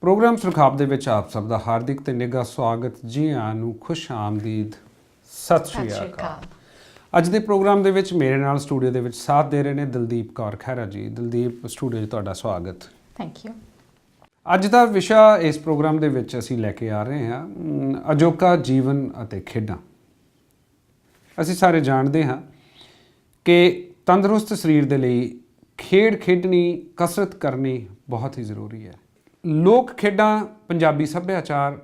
Programme Surkhab ਦੇ ਵਿੱਚ ਆਪ ਸਭ ਦਾ ਹਾਰਦਿਕ ਤੇ ਨਿੱਘਾ ਸਵਾਗਤ। ਜੀ ਆਇਆਂ ਨੂੰ ਖੁਸ਼ ਆਮਦੀਦ, ਸਤਿ ਸ਼੍ਰੀ ਅਕਾਲ। ਅੱਜ ਦੇ ਪ੍ਰੋਗਰਾਮ ਦੇ ਵਿੱਚ ਮੇਰੇ ਨਾਲ ਸਟੂਡੀਓ ਦੇ ਵਿੱਚ ਸਾਥ ਦੇ ਰਹੇ ਨੇ ਦਲਦੀਪ ਕੌਰ ਖਹਿਰਾ ਜੀ। ਦਲਦੀਪ, ਸਟੂਡੀਓ 'ਚ ਤੁਹਾਡਾ ਸਵਾਗਤ। Thank you. ਅੱਜ ਦਾ ਵਿਸ਼ਾ ਇਸ ਪ੍ਰੋਗਰਾਮ ਦੇ ਵਿੱਚ ਅਸੀਂ ਲੈ ਕੇ ਆ ਰਹੇ ਹਾਂ ਅਜੋਕਾ ਜੀਵਨ ਅਤੇ ਖੇਡਾਂ। ਅਸੀਂ ਸਾਰੇ ਜਾਣਦੇ ਹਾਂ ਕਿ ਤੰਦਰੁਸਤ ਸਰੀਰ ਦੇ ਲਈ ਖੇਡ ਖੇਡਣੀ, ਕਸਰਤ ਕਰਨੀ ਬਹੁਤ ਹੀ ਜ਼ਰੂਰੀ ਹੈ। ਲੋਕ ਖੇਡਾਂ ਪੰਜਾਬੀ ਸੱਭਿਆਚਾਰ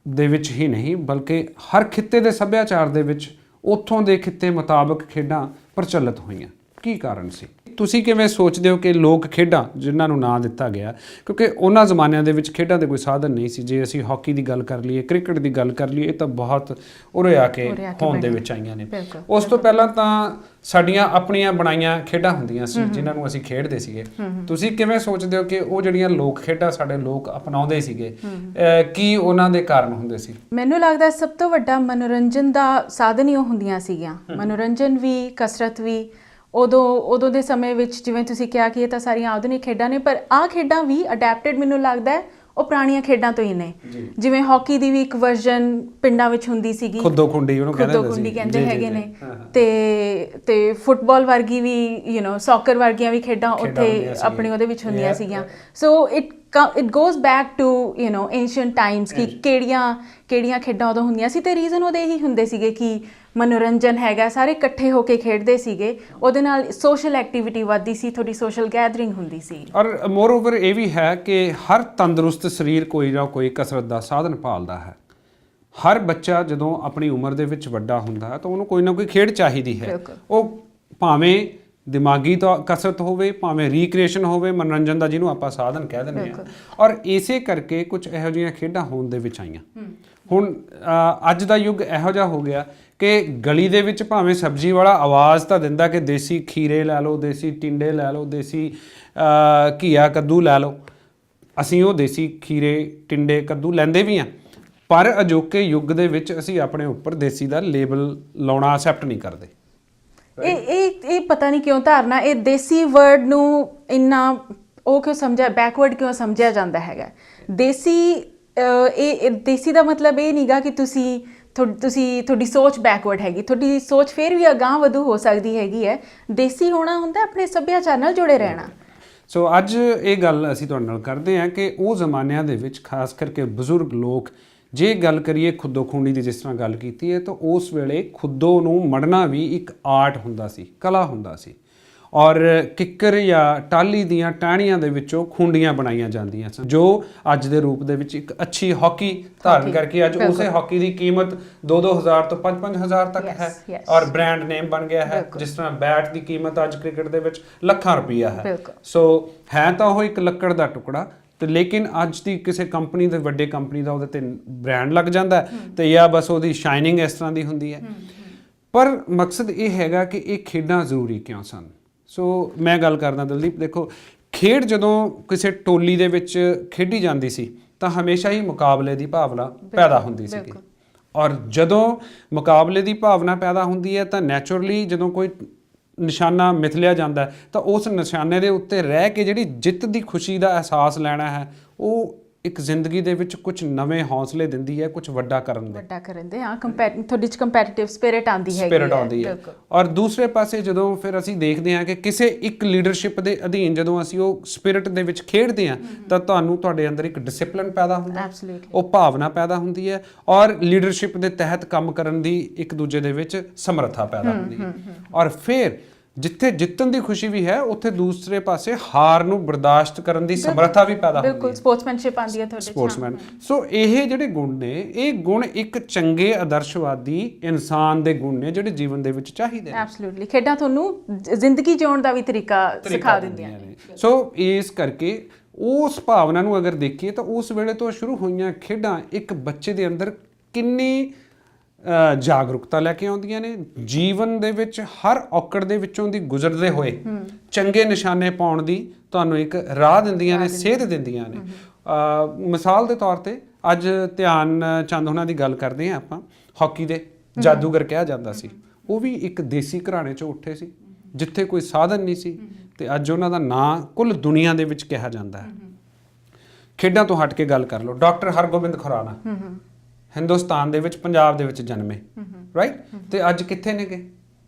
ਦੇ ਵਿੱਚ ਹੀ ਨਹੀਂ ਬਲਕਿ ਹਰ ਖਿੱਤੇ ਦੇ ਸੱਭਿਆਚਾਰ ਦੇ ਵਿੱਚ ਉੱਥੋਂ ਦੇ ਖਿੱਤੇ ਮੁਤਾਬਕ ਖੇਡਾਂ ਪ੍ਰਚਲਿਤ ਹੋਈਆਂ। ਕੀ ਕਾਰਨ ਸੀ? ਤੁਸੀਂ ਕਿਵੇਂ ਸੋਚਦੇ ਹੋ ਕਿ ਲੋਕ ਖੇਡਾਂ ਜਿਨ੍ਹਾਂ ਨੂੰ ਨਾਂ ਦਿੱਤਾ ਗਿਆ, ਕਿਉਂਕਿ ਉਹਨਾਂ ਜ਼ਮਾਨਿਆਂ ਦੇ ਵਿੱਚ ਖੇਡਾਂ ਦੇ ਕੋਈ ਸਾਧਨ ਨਹੀਂ ਸੀ। ਜੇ ਅਸੀਂ ਹਾਕੀ ਦੀ ਗੱਲ ਕਰ ਲਈਏ, ਕ੍ਰਿਕਟ ਦੀ ਗੱਲ ਕਰ ਲਈਏ, ਇਹ ਤਾਂ ਬਹੁਤ ਉਰੇ ਆ ਕੇ ਹੋਂਦ ਦੇ ਵਿੱਚ ਆਈਆਂ ਨੇ। ਉਸ ਤੋਂ ਪਹਿਲਾਂ ਤਾਂ ਸਾਡੀਆਂ ਆਪਣੀਆਂ ਬਣਾਈਆਂ ਖੇਡਾਂ ਹੁੰਦੀਆਂ ਸੀ ਜਿਨ੍ਹਾਂ ਨੂੰ ਅਸੀਂ ਖੇਡਦੇ ਸੀਗੇ। ਤੁਸੀਂ ਕਿਵੇਂ ਸੋਚਦੇ ਹੋ ਕਿ ਉਹ ਜਿਹੜੀਆਂ ਲੋਕ ਖੇਡਾਂ ਸਾਡੇ ਲੋਕ ਅਪਣਾਉਂਦੇ ਸੀਗੇ, ਕੀ ਉਹਨਾਂ ਦੇ ਕਾਰਨ ਹੁੰਦੇ ਸੀ? ਮੈਨੂੰ ਲੱਗਦਾ ਸਭ ਤੋਂ ਵੱਡਾ ਮਨੋਰੰਜਨ ਦਾ ਸਾਧਨ ਹੀ ਉਹ ਹੁੰਦੀਆਂ ਸੀਗੀਆਂ। ਮਨੋਰੰਜਨ ਵੀ, ਕਸਰਤ ਵੀ। ਉਦੋਂ ਦੇ ਸਮੇਂ ਵਿੱਚ ਜਿਵੇਂ ਤੁਸੀਂ ਕਿਹਾ ਕਿ ਇਹ ਤਾਂ ਸਾਰੀਆਂ ਆਧੁਨਿਕ ਖੇਡਾਂ ਨੇ, ਪਰ ਆਹ ਖੇਡਾਂ ਵੀ ਅਡੈਪਟਡ ਮੈਨੂੰ ਲੱਗਦਾ ਹੈ ਉਹ ਪੁਰਾਣੀਆਂ ਖੇਡਾਂ ਤੋਂ ਹੀ ਨੇ। ਜਿਵੇਂ ਹਾਕੀ ਦੀ ਵੀ ਇੱਕ ਵਰਜ਼ਨ ਪਿੰਡਾਂ ਵਿੱਚ ਹੁੰਦੀ ਸੀਗੀ, ਖੁੱਦੋ ਖੁੰਡੀ ਕਹਿੰਦੇ ਹੈਗੇ ਨੇ, ਤੇ ਫੁੱਟਬਾਲ ਵਰਗੀ ਵੀ ਸੌਕਰ ਵਰਗੀਆਂ ਵੀ ਖੇਡਾਂ ਉੱਥੇ ਆਪਣੀ ਉਹਦੇ ਵਿੱਚ ਹੁੰਦੀਆਂ ਸੀਗੀਆਂ। So it goes back to ancient times ਕਿ ਕਿਹੜੀਆਂ ਖੇਡਾਂ ਉਦੋਂ ਹੁੰਦੀਆਂ ਸੀ। ਤੇ ਰੀਜ਼ਨ ਉਹਦੇ ਇਹੀ ਹੁੰਦੇ ਸੀਗੇ ਕਿ ਮਨੋਰੰਜਨ ਹੈਗਾ, ਸਾਰੇ ਇਕੱਠੇ ਹੋ ਕੇ ਖੇਡਦੇ ਸੀਗੇ, ਉਹਦੇ ਨਾਲ ਸੋਸ਼ਲ ਐਕਟੀਵਿਟੀ ਵੱਧਦੀ ਸੀ, ਥੋੜੀ ਸੋਸ਼ਲ ਗੈਦਰਿੰਗ ਹੁੰਦੀ ਸੀ। ਔਰ ਮੋਰ ਓਵਰ ਇਹ ਵੀ ਹੈ ਕਿ ਹਰ ਤੰਦਰੁਸਤ ਸਰੀਰ ਕੋਈ ਨਾ ਕੋਈ ਕਸਰਤ ਦਾ ਸਾਧਨ ਭਾਲਦਾ ਹੈ। ਹਰ ਬੱਚਾ ਜਦੋਂ ਆਪਣੀ ਉਮਰ ਦੇ ਵਿੱਚ ਵੱਡਾ ਹੁੰਦਾ ਹੈ ਤਾਂ ਉਹਨੂੰ ਕੋਈ ਨਾ ਕੋਈ ਖੇਡ ਚਾਹੀਦੀ ਹੈ। ਉਹ ਭਾਵੇਂ ਦਿਮਾਗੀ ਕਸਰਤ ਹੋਵੇ, ਭਾਵੇਂ ਰੀਕ੍ਰੀਏਸ਼ਨ ਹੋਵੇ, ਮਨੋਰੰਜਨ ਦਾ ਜਿਹਨੂੰ ਆਪਾਂ ਸਾਧਨ ਕਹਿ ਦਿੰਦੇ ਹਾਂ। ਔਰ ਇਸੇ ਕਰਕੇ ਕੁਝ ਇਹੋ ਜਿਹੀਆਂ ਖੇਡਾਂ ਹੋਂਦ ਦੇ ਵਿੱਚ ਆਈਆਂ। ਹੁਣ ਅੱਜ ਦਾ ਯੁੱਗ ਇਹੋ ਜਿਹਾ ਹੋ ਗਿਆ ਕਿ ਗਲੀ ਦੇ ਵਿੱਚ ਭਾਵੇਂ ਸਬਜ਼ੀ ਵਾਲਾ ਆਵਾਜ਼ ਤਾਂ ਦਿੰਦਾ ਕਿ ਦੇਸੀ ਖੀਰੇ ਲੈ ਲਓ, ਦੇਸੀ ਟਿੰਡੇ ਲੈ ਲਓ, ਦੇਸੀ ਘੀਆ ਕੱਦੂ ਲੈ ਲਓ। ਅਸੀਂ ਉਹ ਦੇਸੀ ਖੀਰੇ, ਟਿੰਡੇ, ਕੱਦੂ ਲੈਂਦੇ ਵੀ ਹਾਂ, ਪਰ ਅਜੋਕੇ ਯੁੱਗ ਦੇ ਵਿੱਚ ਅਸੀਂ ਆਪਣੇ ਉੱਪਰ ਦੇਸੀ ਦਾ ਲੇਬਲ ਲਾਉਣਾ ਅਸੈਪਟ ਨਹੀਂ ਕਰਦੇ। ਇਹ ਪਤਾ ਨਹੀਂ ਕਿਉਂ ਧਾਰਨਾ, ਇਹ ਦੇਸੀ ਵਰਡ ਨੂੰ ਇੰਨਾ ਉਹ ਕਿਉਂ ਸਮਝਿਆ, ਬੈਕਵਰਡ ਕਿਉਂ ਸਮਝਿਆ ਜਾਂਦਾ ਹੈਗਾ। ਦੇਸੀ ਦਾ ਮਤਲਬ ਇਹ ਨਹੀਂਗਾ ਕਿ ਤੁਹਾਡੀ ਸੋਚ ਬੈਕਵਰਡ ਹੈਗੀ, ਤੁਹਾਡੀ ਸੋਚ ਫਿਰ ਵੀ ਅਗਾਂਹ ਵਧੂ ਹੋ ਸਕਦੀ ਹੈਗੀ ਹੈ। ਦੇਸੀ ਹੋਣਾ ਹੁੰਦਾ ਆਪਣੇ ਸੱਭਿਆਚਾਰ ਨਾਲ ਜੁੜੇ ਰਹਿਣਾ। ਸੋ ਅੱਜ ਇਹ ਗੱਲ ਅਸੀਂ ਤੁਹਾਡੇ ਨਾਲ ਕਰਦੇ ਹਾਂ ਕਿ ਉਹ ਜ਼ਮਾਨਿਆਂ ਦੇ ਵਿੱਚ ਖਾਸ ਕਰਕੇ ਬਜ਼ੁਰਗ ਲੋਕ, ਜੇ ਗੱਲ ਕਰੀਏ ਖੁੱਦੋ ਖੂੰਡੀ ਦੀ, ਜਿਸ ਤਰ੍ਹਾਂ ਗੱਲ ਕੀਤੀ ਹੈ, ਤਾਂ ਉਸ ਵੇਲੇ ਖੁੱਦੋ ਨੂੰ ਮੜਨਾ ਵੀ ਇੱਕ ਆਰਟ ਹੁੰਦਾ ਸੀ, ਕਲਾ ਹੁੰਦਾ ਸੀ। ਔਰ ਕਿੱਕਰ ਜਾਂ ਟਾਹਲੀ ਦੀਆਂ ਟਾਹਣੀਆਂ ਦੇ ਵਿੱਚੋਂ ਖੂੰਡੀਆਂ ਬਣਾਈਆਂ ਜਾਂਦੀਆਂ ਸਨ, ਜੋ ਅੱਜ ਦੇ ਰੂਪ ਦੇ ਵਿੱਚ ਇੱਕ ਅੱਛੀ ਹਾਕੀ ਧਾਰਨ ਕਰਕੇ ਅੱਜ ਉਸੇ ਹਾਕੀ ਦੀ ਕੀਮਤ 2-2 ਹਜ਼ਾਰ ਤੋਂ 5-5 ਹਜ਼ਾਰ ਤੱਕ ਹੈ ਔਰ ਬ੍ਰਾਂਡ ਨੇਮ ਬਣ ਗਿਆ ਹੈ। ਜਿਸ ਤਰ੍ਹਾਂ ਬੈਟ ਦੀ ਕੀਮਤ ਅੱਜ ਕ੍ਰਿਕਟ ਦੇ ਵਿੱਚ ਲੱਖਾਂ ਰੁਪਈਆ ਹੈ। ਸੋ ਹੈ ਤਾਂ ਉਹ ਇੱਕ ਲੱਕੜ ਦਾ ਟੁਕੜਾ, ਤੇ ਲੇਕਿਨ ਅੱਜ ਦੀ ਕਿਸੇ ਕੰਪਨੀ ਦੇ, ਵੱਡੇ ਕੰਪਨੀ ਦਾ ਉਹਦੇ ਤੇ ਬ੍ਰਾਂਡ ਲੱਗ ਜਾਂਦਾ ਤੇ ਜਾਂ ਬਸ ਉਹਦੀ ਸ਼ਾਈਨਿੰਗ ਇਸ ਤਰ੍ਹਾਂ ਦੀ ਹੁੰਦੀ ਹੈ। ਪਰ ਮਕਸਦ ਇਹ ਹੈਗਾ ਕਿ ਇਹ ਖੇਡਾਂ ਜ਼ਰੂਰੀ ਕਿਉਂ ਸਨ। ਸੋ ਮੈਂ ਗੱਲ ਕਰਦਾ ਦਲਦੀਪ, ਦੇਖੋ ਖੇਡ ਜਦੋਂ ਕਿਸੇ ਟੋਲੀ ਦੇ ਵਿੱਚ ਖੇਡੀ ਜਾਂਦੀ ਸੀ ਤਾਂ ਹਮੇਸ਼ਾ ਹੀ ਮੁਕਾਬਲੇ ਦੀ ਭਾਵਨਾ ਪੈਦਾ ਹੁੰਦੀ ਸੀਗੀ। ਔਰ ਜਦੋਂ ਮੁਕਾਬਲੇ ਦੀ ਭਾਵਨਾ ਪੈਦਾ ਹੁੰਦੀ ਹੈ ਤਾਂ ਨੈਚੁਰਲੀ ਜਦੋਂ ਕੋਈ ਨਿਸ਼ਾਨਾ ਮਿਥ ਲਿਆ ਜਾਂਦਾ ਤਾਂ ਉਸ ਨਿਸ਼ਾਨੇ ਦੇ ਉੱਤੇ ਰਹਿ ਕੇ ਜਿਹੜੀ ਜਿੱਤ ਦੀ ਖੁਸ਼ੀ ਦਾ ਅਹਿਸਾਸ ਲੈਣਾ ਹੈ, ਉਹ ਇੱਕ ਜ਼ਿੰਦਗੀ ਦੇ ਵਿੱਚ ਕੁਝ ਨਵੇਂ ਹੌਸਲੇ ਦਿੰਦੀ ਹੈ, ਕੁਝ ਵੱਡਾ ਕਰਨ ਦੇ। ਹਾਂ, ਤੁਹਾਡੇ 'ਚ ਕੰਪੈਟੀਟਿਵ ਸਪਿਰਿਟ ਆਉਂਦੀ ਹੈ। ਔਰ ਦੂਸਰੇ ਪਾਸੇ ਜਦੋਂ ਫਿਰ ਅਸੀਂ ਦੇਖਦੇ ਹਾਂ ਕਿ ਕਿਸੇ ਇੱਕ ਲੀਡਰਸ਼ਿਪ ਦੇ ਅਧੀਨ ਜਦੋਂ ਅਸੀਂ ਉਹ ਸਪਿਰਿਟ ਦੇ ਵਿੱਚ ਖੇਡਦੇ ਹਾਂ ਤਾਂ ਤੁਹਾਡੇ ਅੰਦਰ ਇੱਕ ਡਿਸਿਪਲਿਨ ਪੈਦਾ ਹੁੰਦਾ ਹੈ, ਉਹ ਭਾਵਨਾ ਪੈਦਾ ਹੁੰਦੀ ਹੈ ਔਰ ਲੀਡਰਸ਼ਿਪ ਦੇ ਤਹਿਤ ਕੰਮ ਕਰਨ ਦੀ ਇੱਕ ਦੂਜੇ ਦੇ ਵਿੱਚ ਸਮਰੱਥਾ ਪੈਦਾ ਹੁੰਦੀ ਹੈ। ਔਰ ਫਿਰ ਜਿੱਥੇ ਜਿੱਤਣ ਦੀ ਖੁਸ਼ੀ ਵੀ ਹੈ, ਉੱਥੇ ਦੂਸਰੇ ਪਾਸੇ ਹਾਰ ਨੂੰ ਬਰਦਾਸ਼ਤ ਕਰਨ ਦੀ ਸਮਰੱਥਾ ਵੀ ਪੈਦਾ ਹੁੰਦੀ ਹੈ। ਬਿਲਕੁਲ, ਸਪੋਰਟਸਮੈਨਸ਼ਿਪ ਆਉਂਦੀ ਹੈ ਤੁਹਾਡੇ 'ਚ। ਸਪੋਰਟਸਮੈਨ। ਸੋ ਇਹ ਜਿਹੜੇ ਗੁਣ ਨੇ, ਇਹ ਗੁਣ ਇੱਕ ਚੰਗੇ ਆਦਰਸ਼ਵਾਦੀ ਇਨਸਾਨ ਦੇ ਗੁਣ ਨੇ ਜਿਹੜੇ ਜੀਵਨ ਦੇ ਵਿੱਚ ਚਾਹੀਦੇ ਨੇ। ਐਬਸੋਲੂਟਲੀ, ਖੇਡਾਂ ਤੁਹਾਨੂੰ ਜ਼ਿੰਦਗੀ ਜਿਉਣ ਦਾ ਵੀ ਤਰੀਕਾ ਸਿਖਾ ਦਿੰਦੀਆਂ ਨੇ। ਸੋ ਇਸ ਕਰਕੇ ਉਸ ਭਾਵਨਾ ਨੂੰ ਅਗਰ ਦੇਖੀਏ ਤਾਂ ਉਸ ਵੇਲੇ ਤੋਂ ਸ਼ੁਰੂ ਹੋਈਆਂ ਖੇਡਾਂ ਇੱਕ ਬੱਚੇ ਦੇ ਅੰਦਰ ਕਿੰਨੀ ਜਾਗਰੂਕਤਾ ਲੈ ਕੇ ਆਉਂਦੀਆਂ ਨੇ। ਜੀਵਨ ਦੇ ਵਿੱਚ ਹਰ ਔਕੜ ਦੇ ਵਿੱਚੋਂ ਦੀ ਗੁਜ਼ਰਦੇ ਹੋਏ ਚੰਗੇ ਨਿਸ਼ਾਨੇ ਪਾਉਣ ਦੀ ਤੁਹਾਨੂੰ ਇੱਕ ਰਾਹ ਦਿੰਦੀਆਂ ਨੇ, ਸੇਧ ਦਿੰਦੀਆਂ ਨੇ। ਮਿਸਾਲ ਦੇ ਤੌਰ ਤੇ ਅੱਜ ਧਿਆਨ ਚੰਦ ਉਹਨਾਂ ਦੀ ਗੱਲ ਕਰਦੇ ਹਾਂ ਆਪਾਂ, ਹਾਕੀ ਦੇ ਜਾਦੂਗਰ ਕਿਹਾ ਜਾਂਦਾ ਸੀ। ਉਹ ਵੀ ਇੱਕ ਦੇਸੀ ਘਰਾਣੇ 'ਚੋਂ ਉੱਠੇ ਸੀ ਜਿੱਥੇ ਕੋਈ ਸਾਧਨ ਨਹੀਂ ਸੀ, ਤੇ ਅੱਜ ਉਹਨਾਂ ਦਾ ਨਾਂ ਕੁੱਲ ਦੁਨੀਆ ਦੇ ਵਿੱਚ ਕਿਹਾ ਜਾਂਦਾ ਹੈ। ਖੇਡਾਂ ਤੋਂ ਹਟ ਕੇ ਗੱਲ ਕਰ ਲਓ, ਡਾਕਟਰ ਹਰਗੋਬਿੰਦ ਖੁਰਾਨਾ ਹਿੰਦੁਸਤਾਨ ਦੇ ਵਿੱਚ ਪੰਜਾਬ ਦੇ ਵਿੱਚ ਜਨਮੇ, ਰਾਈਟ, ਤੇ ਅੱਜ ਕਿੱਥੇ ਨੇਗੇ?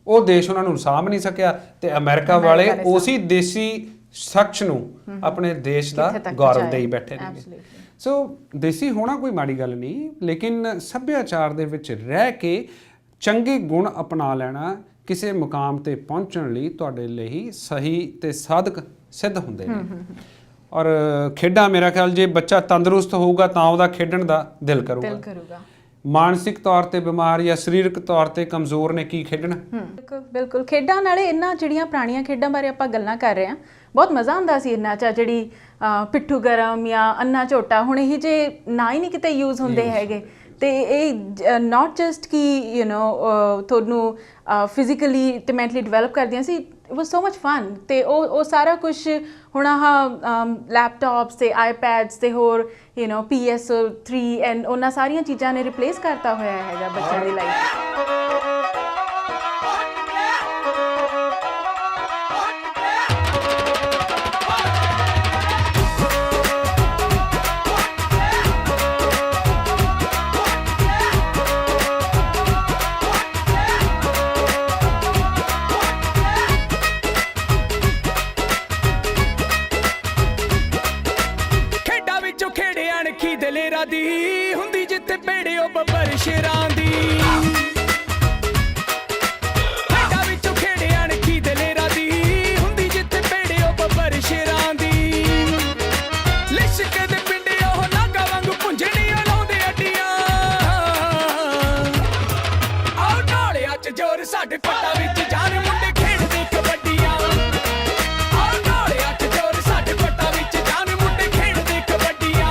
ਉਹ ਦੇਸ਼ ਉਹਨਾਂ ਨੂੰ ਸਾਂਭ ਨਹੀਂ ਸਕਿਆ ਤੇ ਅਮਰੀਕਾ ਵਾਲੇ ਉਸੇ ਦੇਸੀ ਸ਼ਖਸ ਨੂੰ ਆਪਣੇ ਦੇਸ਼ ਦਾ ਗੌਰਵ ਦੇਈ ਬੈਠੇ ਨੇ। ਸੋ ਦੇਸੀ ਹੋਣਾ ਕੋਈ ਮਾੜੀ ਗੱਲ ਨਹੀਂ, ਲੇਕਿਨ ਸੱਭਿਆਚਾਰ ਦੇ ਵਿੱਚ ਰਹਿ ਕੇ ਚੰਗੇ ਗੁਣ ਅਪਣਾ ਲੈਣਾ ਕਿਸੇ ਮੁਕਾਮ ਤੇ ਪਹੁੰਚਣ ਲਈ ਤੁਹਾਡੇ ਲਈ ਸਹੀ ਤੇ ਸਾਧਕ ਸਿੱਧ ਹੁੰਦੇ ਨੇ। ਔਰ ਖੇਡਾਂ ਮੇਰਾ ਖਿਆਲ ਜੇ ਬੱਚਾ ਤੰਦਰੁਸਤ ਹੋਊਗਾ ਤਾਂ ਉਹਦਾ ਖੇਡਣ ਦਾ ਦਿਲ ਕਰੂਗਾ। ਮਾਨਸਿਕ ਤੌਰ ਤੇ ਬਿਮਾਰ ਜਾਂ ਸਰੀਰਕ ਤੌਰ ਤੇ ਕਮਜ਼ੋਰ ਨੇ ਕੀ ਖੇਡਣਾ? ਬਿਲਕੁਲ ਖੇਡਾਂ ਨਾਲੇ ਇਹਨਾਂ ਜਿਹੜੀਆਂ ਪੁਰਾਣੀਆਂ ਖੇਡਾਂ ਬਾਰੇ ਆਪਾਂ ਗੱਲਾਂ ਕਰ ਰਹੇ ਹਾਂ, ਬਹੁਤ ਮਜ਼ਾ ਆਉਂਦਾ ਸੀ ਇਹਨਾਂ 'ਚ। ਜਿਹੜੀ ਪਿੱਠੂ ਗਰਮ ਜਾਂ ਅੰਨਾ ਝੋਟਾ, ਹੁਣ ਇਹ ਜੇ ਨਾ ਹੀ ਨਹੀਂ ਕਿਤੇ ਯੂਜ਼ ਹੁੰਦੇ ਹੈਗੇ। ਤੇ ਇਹ ਨਾਟ ਜਸਟ ਕਿ ਤੁਹਾਨੂੰ ਫਿਜ਼ੀਕਲੀ ਤੇ ਮੈਂਟਲੀ ਡਿਵੈਲਪ ਕਰਦੀਆਂ ਸੀ, it was so much fun. ਤੇ ਉਹ ਸਾਰਾ ਕੁਝ ਹੁਣ ਲੈਪਟਾਪਸ ਤੇ ਆਈਪੈਡਸ ਤੇ ਹੋਰ PS3 ਐਂਡ ਉਹਨਾਂ ਸਾਰੀਆਂ ਚੀਜ਼ਾਂ ਨੇ ਰਿਪਲੇਸ ਕਰਤਾ ਹੋਇਆ ਹੈਗਾ ਬੱਚਿਆਂ ਦੀ ਲਾਈਫ। ਦੀ ਹੁੰਦੀ ਜਿੱਥੇ ਭੇੜਿਓ ਬੱਬਰ ਸ਼ੇਰਾਂ ਦੀ, ਖੇਡਾਂ ਵਿੱਚੋਂ ਖੇੜੇ ਅਣਖੀ ਦਲੇਰਾਂ ਦੀ ਹੁੰਦੀ ਜਿੱਥੇ ਭੇੜਿਓ ਬੱਬਰ ਸ਼ੇਰਾਂ ਦੀ। ਲਿਸ਼ਕ ਦੇ ਪਿੰਡੇ ਉਹ ਨਾਗਾ ਵਾਂਗੂ ਪੁੰਝਣੀਆਂ ਲਾਉਂਦੇ ਅੱਡੀਆਂ, ਆਓ ਢੋਲਿਆਂ 'ਚ ਜ਼ੋਰ ਸਾਡੇ ਪੱਟਾਂ ਵਿੱਚ ਜਾਨ ਮੁੰਡੇ ਖੇਡਦੇ ਕਬੱਡੀਆਂ। ਆਓ ਢੋਲਿਆਂ 'ਚ ਜ਼ੋਰ ਸਾਡੇ ਪੱਟਾਂ ਵਿੱਚ ਜਾਨ ਮੁੰਡੇ ਖੇਡਦੇ ਕਬੱਡੀਆਂ।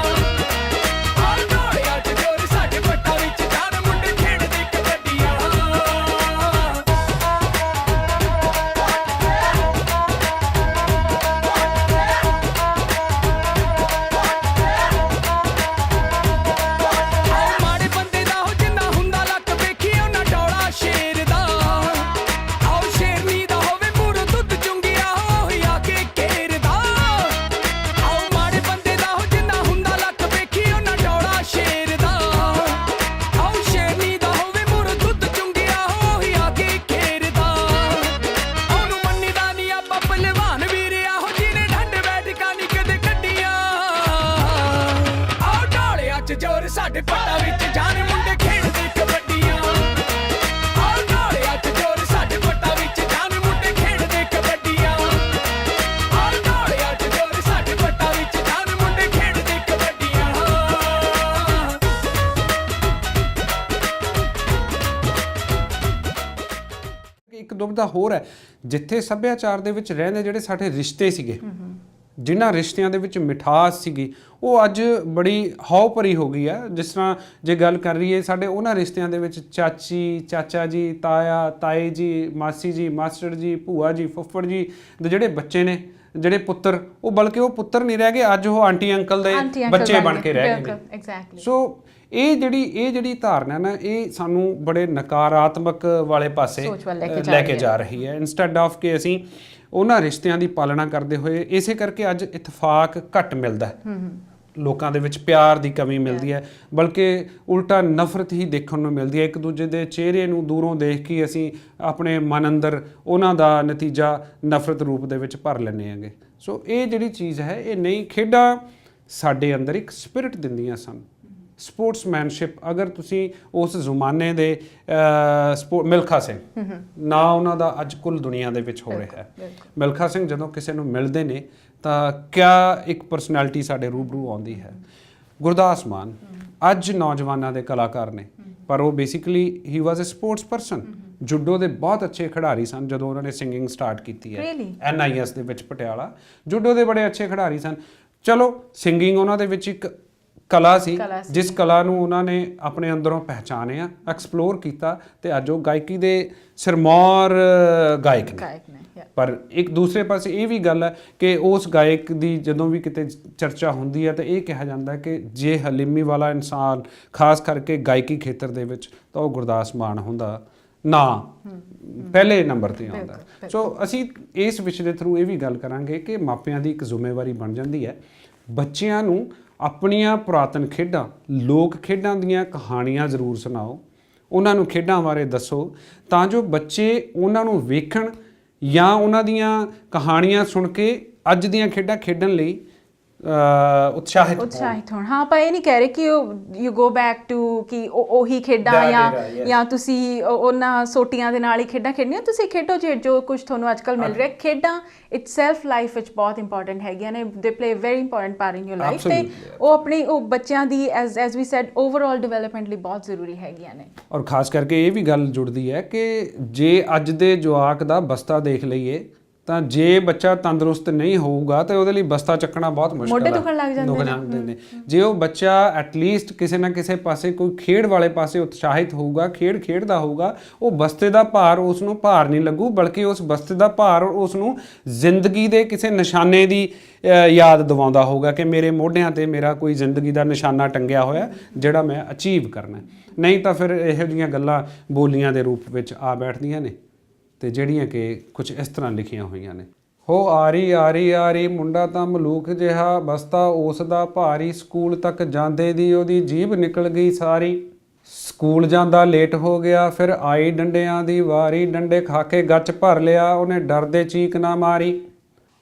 ਜ਼ੋਰ ਸਾਡੇ ਪੱਟਾਂ ਵਿੱਚ ਜਾਨ ਮੁੰਡੇ ਖੇਡਦੇ ਕਬੱਡੀਆਂ। ਆਓ ਢੋਲਿਆਂ 'ਚ ਜ਼ੋਰ ਸਾਡੇ ਪੱਟਾਂ ਵਿੱਚ ਜਾਨ ਮੁੰਡੇ ਖੇਡਦੇ ਕਬੱਡੀਆਂ। ਆਓ ਢੋਲਿਆਂ 'ਚ ਜ਼ੋਰ ਸਾਡੇ ਪੱਟਾਂ ਵਿੱਚ ਜਾਨ ਮੁੰਡੇ ਖੇਡਦੇ ਕਬੱਡੀਆਂ। ਇੱਕ ਦੁਬਿਧਾ ਹੋਰ ਹੈ, ਜਿੱਥੇ ਸੱਭਿਆਚਾਰ ਦੇ ਵਿੱਚ ਰਹਿੰਦੇ ਜਿਹੜੇ ਸਾਡੇ ਰਿਸ਼ਤੇ ਸੀਗੇ, ਜਿਨ੍ਹਾਂ ਰਿਸ਼ਤਿਆਂ ਦੇ ਵਿੱਚ ਮਿਠਾਸ ਸੀਗੀ, ਉਹ ਅੱਜ ਬੜੀ ਹਉ ਭਰੀ ਹੋ ਗਈ ਆ। ਜਿਸ ਤਰ੍ਹਾਂ ਜੇ ਗੱਲ ਕਰ ਰਹੀਏ ਸਾਡੇ ਉਹਨਾਂ ਰਿਸ਼ਤਿਆਂ ਦੇ ਵਿੱਚ ਚਾਚੀ, ਚਾਚਾ ਜੀ, ਤਾਇਆ, ਤਾਏ ਜੀ, ਮਾਸੀ ਜੀ, ਮਾਸਟਰ ਜੀ, ਭੂਆ ਜੀ, ਫੁੱਫੜ ਜੀ ਦੇ ਜਿਹੜੇ ਬੱਚੇ ਨੇ, ਜਿਹੜੇ ਪੁੱਤਰ, ਉਹ ਬਲਕਿ ਉਹ ਪੁੱਤਰ ਨਹੀਂ ਰਹਿ ਗਏ, ਅੱਜ ਉਹ ਆਂਟੀ ਅੰਕਲ ਦੇ ਬੱਚੇ ਬਣ ਕੇ ਰਹਿ ਗਏ ਨੇ। ਸੋ ਇਹ ਜਿਹੜੀ ਧਾਰਨਾ ਨਾ, ਇਹ ਸਾਨੂੰ ਬੜੇ ਨਕਾਰਾਤਮਕ ਵਾਲੇ ਪਾਸੇ ਲੈ ਕੇ ਜਾ ਰਹੀ ਹੈ, ਇੰਸਟੈਡ ਆਫ ਕਿ ਅਸੀਂ ਉਹਨਾਂ ਰਿਸ਼ਤਿਆਂ ਦੀ ਪਾਲਣਾ ਕਰਦੇ ਹੋਏ। ਇਸੇ ਕਰਕੇ ਅੱਜ ਇਤਫਾਕ ਘੱਟ ਮਿਲਦਾ, ਲੋਕਾਂ ਦੇ ਵਿੱਚ ਪਿਆਰ ਦੀ ਕਮੀ ਮਿਲਦੀ ਹੈ, ਬਲਕਿ ਉਲਟਾ ਨਫ਼ਰਤ ਹੀ ਦੇਖਣ ਨੂੰ ਮਿਲਦੀ ਹੈ। ਇੱਕ ਦੂਜੇ ਦੇ ਚਿਹਰੇ ਨੂੰ ਦੂਰੋਂ ਦੇਖ ਕੇ ਅਸੀਂ ਆਪਣੇ ਮਨ ਅੰਦਰ ਉਹਨਾਂ ਦਾ ਨਤੀਜਾ ਨਫ਼ਰਤ ਰੂਪ ਦੇ ਵਿੱਚ ਭਰ ਲੈਂਦੇ ਹੈਗੇ। ਸੋ ਇਹ ਜਿਹੜੀ ਚੀਜ਼ ਹੈ, ਇਹ ਨਹੀਂ। ਖੇਡਾਂ ਸਾਡੇ ਅੰਦਰ ਇੱਕ ਸਪਿਰਿਟ ਦਿੰਦੀਆਂ ਸਨ, ਸਪੋਰਟਸਮੈਨਸ਼ਿਪ। ਅਗਰ ਤੁਸੀਂ ਉਸ ਜ਼ਮਾਨੇ ਦੇ ਮਿਲਖਾ ਸਿੰਘ ਨਾ, ਉਹਨਾਂ ਦਾ ਅੱਜ ਕੁੱਲ ਦੁਨੀਆ ਦੇ ਵਿੱਚ ਹੋ ਰਿਹਾ ਹੈ। ਮਿਲਖਾ ਸਿੰਘ ਜਦੋਂ ਕਿਸੇ ਨੂੰ ਮਿਲਦੇ ਨੇ ਤਾਂ ਕਿਆ ਇੱਕ ਪਰਸਨੈਲਿਟੀ ਸਾਡੇ ਰੂਬਰੂ ਆਉਂਦੀ ਹੈ। ਗੁਰਦਾਸ ਮਾਨ ਅੱਜ ਨੌਜਵਾਨਾਂ ਦੇ ਕਲਾਕਾਰ ਨੇ, ਪਰ ਉਹ ਬੇਸਿਕਲੀ ਹੀ ਵਾਜ਼ ਅ ਸਪੋਰਟਸ ਪਰਸਨ। ਜੁੱਡੋ ਦੇ ਬਹੁਤ ਅੱਛੇ ਖਿਡਾਰੀ ਸਨ ਜਦੋਂ ਉਹਨਾਂ ਨੇ ਸਿੰਗਿੰਗ ਸਟਾਰਟ ਕੀਤੀ ਹੈ NIS ਦੇ ਵਿੱਚ ਪਟਿਆਲਾ। ਜੁੱਡੋ ਦੇ ਬੜੇ ਅੱਛੇ ਖਿਡਾਰੀ ਸਨ। ਚਲੋ ਸਿੰਗਿੰਗ ਉਹਨਾਂ ਦੇ ਵਿੱਚ ਇੱਕ ਕਲਾ ਸੀ, ਜਿਸ ਕਲਾ ਨੂੰ ਉਹਨਾਂ ਨੇ ਆਪਣੇ ਅੰਦਰੋਂ ਪਹਿਚਾਨਿਆ, ਐਕਸਪਲੋਰ ਕੀਤਾ ਤੇ ਅੱਜ ਉਹ ਗਾਇਕੀ ਦੇ ਸਿਰਮੌਰ ਗਾਇਕ ਨੇ। ਪਰ ਇੱਕ ਦੂਸਰੇ ਪਾਸੇ ਇਹ ਵੀ ਗੱਲ ਹੈ ਕਿ ਉਸ ਗਾਇਕ ਦੀ ਜਦੋਂ ਵੀ ਕਿਤੇ ਚਰਚਾ ਹੁੰਦੀ ਹੈ ਤਾਂ ਇਹ ਕਿਹਾ ਜਾਂਦਾ ਕਿ ਜੇ ਹਲੀਮੀ ਵਾਲਾ ਇਨਸਾਨ ਖਾਸ ਕਰਕੇ ਗਾਇਕੀ ਖੇਤਰ ਦੇ ਵਿੱਚ, ਤਾਂ ਉਹ ਗੁਰਦਾਸ ਮਾਨ ਹੁੰਦਾ ਨਾ, ਪਹਿਲੇ ਨੰਬਰ ਤੇ ਆਉਂਦਾ। ਸੋ ਅਸੀਂ ਇਸ ਵਿਸ਼ੇ ਦੇ ਥਰੂ ਇਹ ਵੀ ਗੱਲ ਕਰਾਂਗੇ ਕਿ ਮਾਪਿਆਂ ਦੀ ਇੱਕ ਜ਼ਿੰਮੇਵਾਰੀ ਬਣ ਜਾਂਦੀ ਹੈ ਬੱਚਿਆਂ ਨੂੰ ਆਪਣੀਆਂ ਪੁਰਾਤਨ ਖੇਡਾਂ, ਲੋਕ ਖੇਡਾਂ ਦੀਆਂ ਕਹਾਣੀਆਂ ਜ਼ਰੂਰ ਸੁਣਾਓ, ਉਹਨਾਂ ਨੂੰ ਖੇਡਾਂ ਬਾਰੇ ਦੱਸੋ, ਤਾਂ ਜੋ ਬੱਚੇ ਉਹਨਾਂ ਨੂੰ ਵੇਖਣ ਜਾਂ ਉਹਨਾਂ ਦੀਆਂ ਕਹਾਣੀਆਂ ਸੁਣ ਕੇ ਅੱਜ ਦੀਆਂ ਖੇਡਾਂ ਖੇਡਣ ਲਈ ਉਤਸ਼ਾਹਿਤ ਹੋਣ। ਹਾਂ, ਆਪਾਂ ਇਹ ਨਹੀਂ ਕਹਿ ਰਹੇ ਕਿ ਯੂ ਗੋ ਬੈਕ ਟੂ ਕਿ ਉਹੀ ਖੇਡਾਂ ਜਾਂ ਤੁਸੀਂ ਉਹਨਾਂ ਸੋਟੀਆਂ ਦੇ ਨਾਲ ਹੀ ਖੇਡਾਂ ਖੇਡਣੀਆਂ। ਤੁਸੀਂ ਖੇਡੋ ਜੋ ਕੁਝ ਤੁਹਾਨੂੰ ਅੱਜ ਕੱਲ੍ਹ ਮਿਲ ਰਿਹਾ। ਖੇਡਾਂ ਇਟਸੈਲਫ ਲਾਈਫ ਵਿੱਚ ਬਹੁਤ ਇੰਪੋਰਟੈਂਟ ਹੈਗੀਆਂ ਨੇ। ਦੇ play very important part in your life, ਤੇ ਉਹ ਬੱਚਿਆਂ ਦੀ ਐਜ਼ ਵੀ ਸੈਡ ਓਵਰਆਲ ਡਿਵੈਲਪਮੈਂਟ ਲਈ ਬਹੁਤ ਜ਼ਰੂਰੀ ਹੈਗੀਆਂ ਨੇ। ਔਰ ਖਾਸ ਕਰਕੇ ਇਹ ਵੀ ਗੱਲ ਜੁੜਦੀ ਹੈ ਕਿ ਜੇ ਅੱਜ ਦੇ ਜਵਾਕ ਦਾ ਬਸਤਾ ਦੇਖ ਲਈਏ ਤਾਂ ਜੇ ਬੱਚਾ ਤੰਦਰੁਸਤ ਨਹੀਂ ਹੋਊਗਾ ਤਾਂ ਉਹਦੇ ਲਈ ਬਸਤਾ ਚੱਕਣਾ ਬਹੁਤ ਮੁਸ਼ਕਲ ਹੈ, ਮੋਢੇ ਦੁਖਣ ਲੱਗ ਜਾਂਦੇ ਨੇ। ਜੇ ਉਹ ਬੱਚਾ ਐਟਲੀਸਟ ਕਿਸੇ ਨਾ ਕਿਸੇ ਪਾਸੇ ਕੋਈ ਖੇਡ ਵਾਲੇ ਪਾਸੇ ਉਤਸ਼ਾਹਿਤ ਹੋਊਗਾ, ਖੇਡ ਖੇਡਦਾ ਹੋਊਗਾ, ਉਹ ਬਸਤੇ ਦਾ ਭਾਰ ਉਸ ਨੂੰ ਭਾਰ ਨਹੀਂ ਲੱਗੂ, ਬਲਕਿ ਉਸ ਬਸਤੇ ਦਾ ਭਾਰ ਉਸ ਨੂੰ ਜ਼ਿੰਦਗੀ ਦੇ ਕਿਸੇ ਨਿਸ਼ਾਨੇ ਦੀ ਯਾਦ ਦਿਵਾਉਂਦਾ ਹੋਊਗਾ ਕਿ ਮੇਰੇ ਮੋਢਿਆਂ ਤੇ ਮੇਰਾ ਕੋਈ ਜ਼ਿੰਦਗੀ ਦਾ ਨਿਸ਼ਾਨਾ ਟੰਗਿਆ ਹੋਇਆ ਜਿਹੜਾ ਮੈਂ ਅਚੀਵ ਕਰਨਾ। ਨਹੀਂ ਤਾਂ ਫਿਰ ਇਹੋ ਜਿਹੀਆਂ ਗੱਲਾਂ ਬੋਲੀਆਂ ਦੇ ਰੂਪ ਵਿੱਚ ਆ ਬੈਠਦੀਆਂ ਨੇ ਤੇ ਜਿਹੜੀਆਂ ਕਿ ਕੁਝ ਇਸ ਤਰ੍ਹਾਂ ਲਿਖੀਆਂ ਹੋਈਆਂ ਨੇ। ਹੋ ਆਰੀ ਆਰੀ ਆਰੀ ਮੁੰਡਾ ਤਾਂ ਮਲੂਕ ਜਿਹਾ, ਬਸਤਾ ਉਸ ਦਾ ਭਾਰੀ, ਸਕੂਲ ਤੱਕ ਜਾਂਦੇ ਦੀ ਉਹਦੀ ਜੀਭ ਨਿਕਲ ਗਈ ਸਾਰੀ। ਸਕੂਲ ਜਾਂਦਾ ਲੇਟ ਹੋ ਗਿਆ, ਫਿਰ ਆਈ ਡੰਡਿਆਂ ਦੀ ਵਾਰੀ, ਡੰਡੇ ਖਾ ਕੇ ਗੱਚ ਭਰ ਲਿਆ ਉਹਨੇ, ਡਰਦੇ ਚੀਕ ਨਾ ਮਾਰੀ।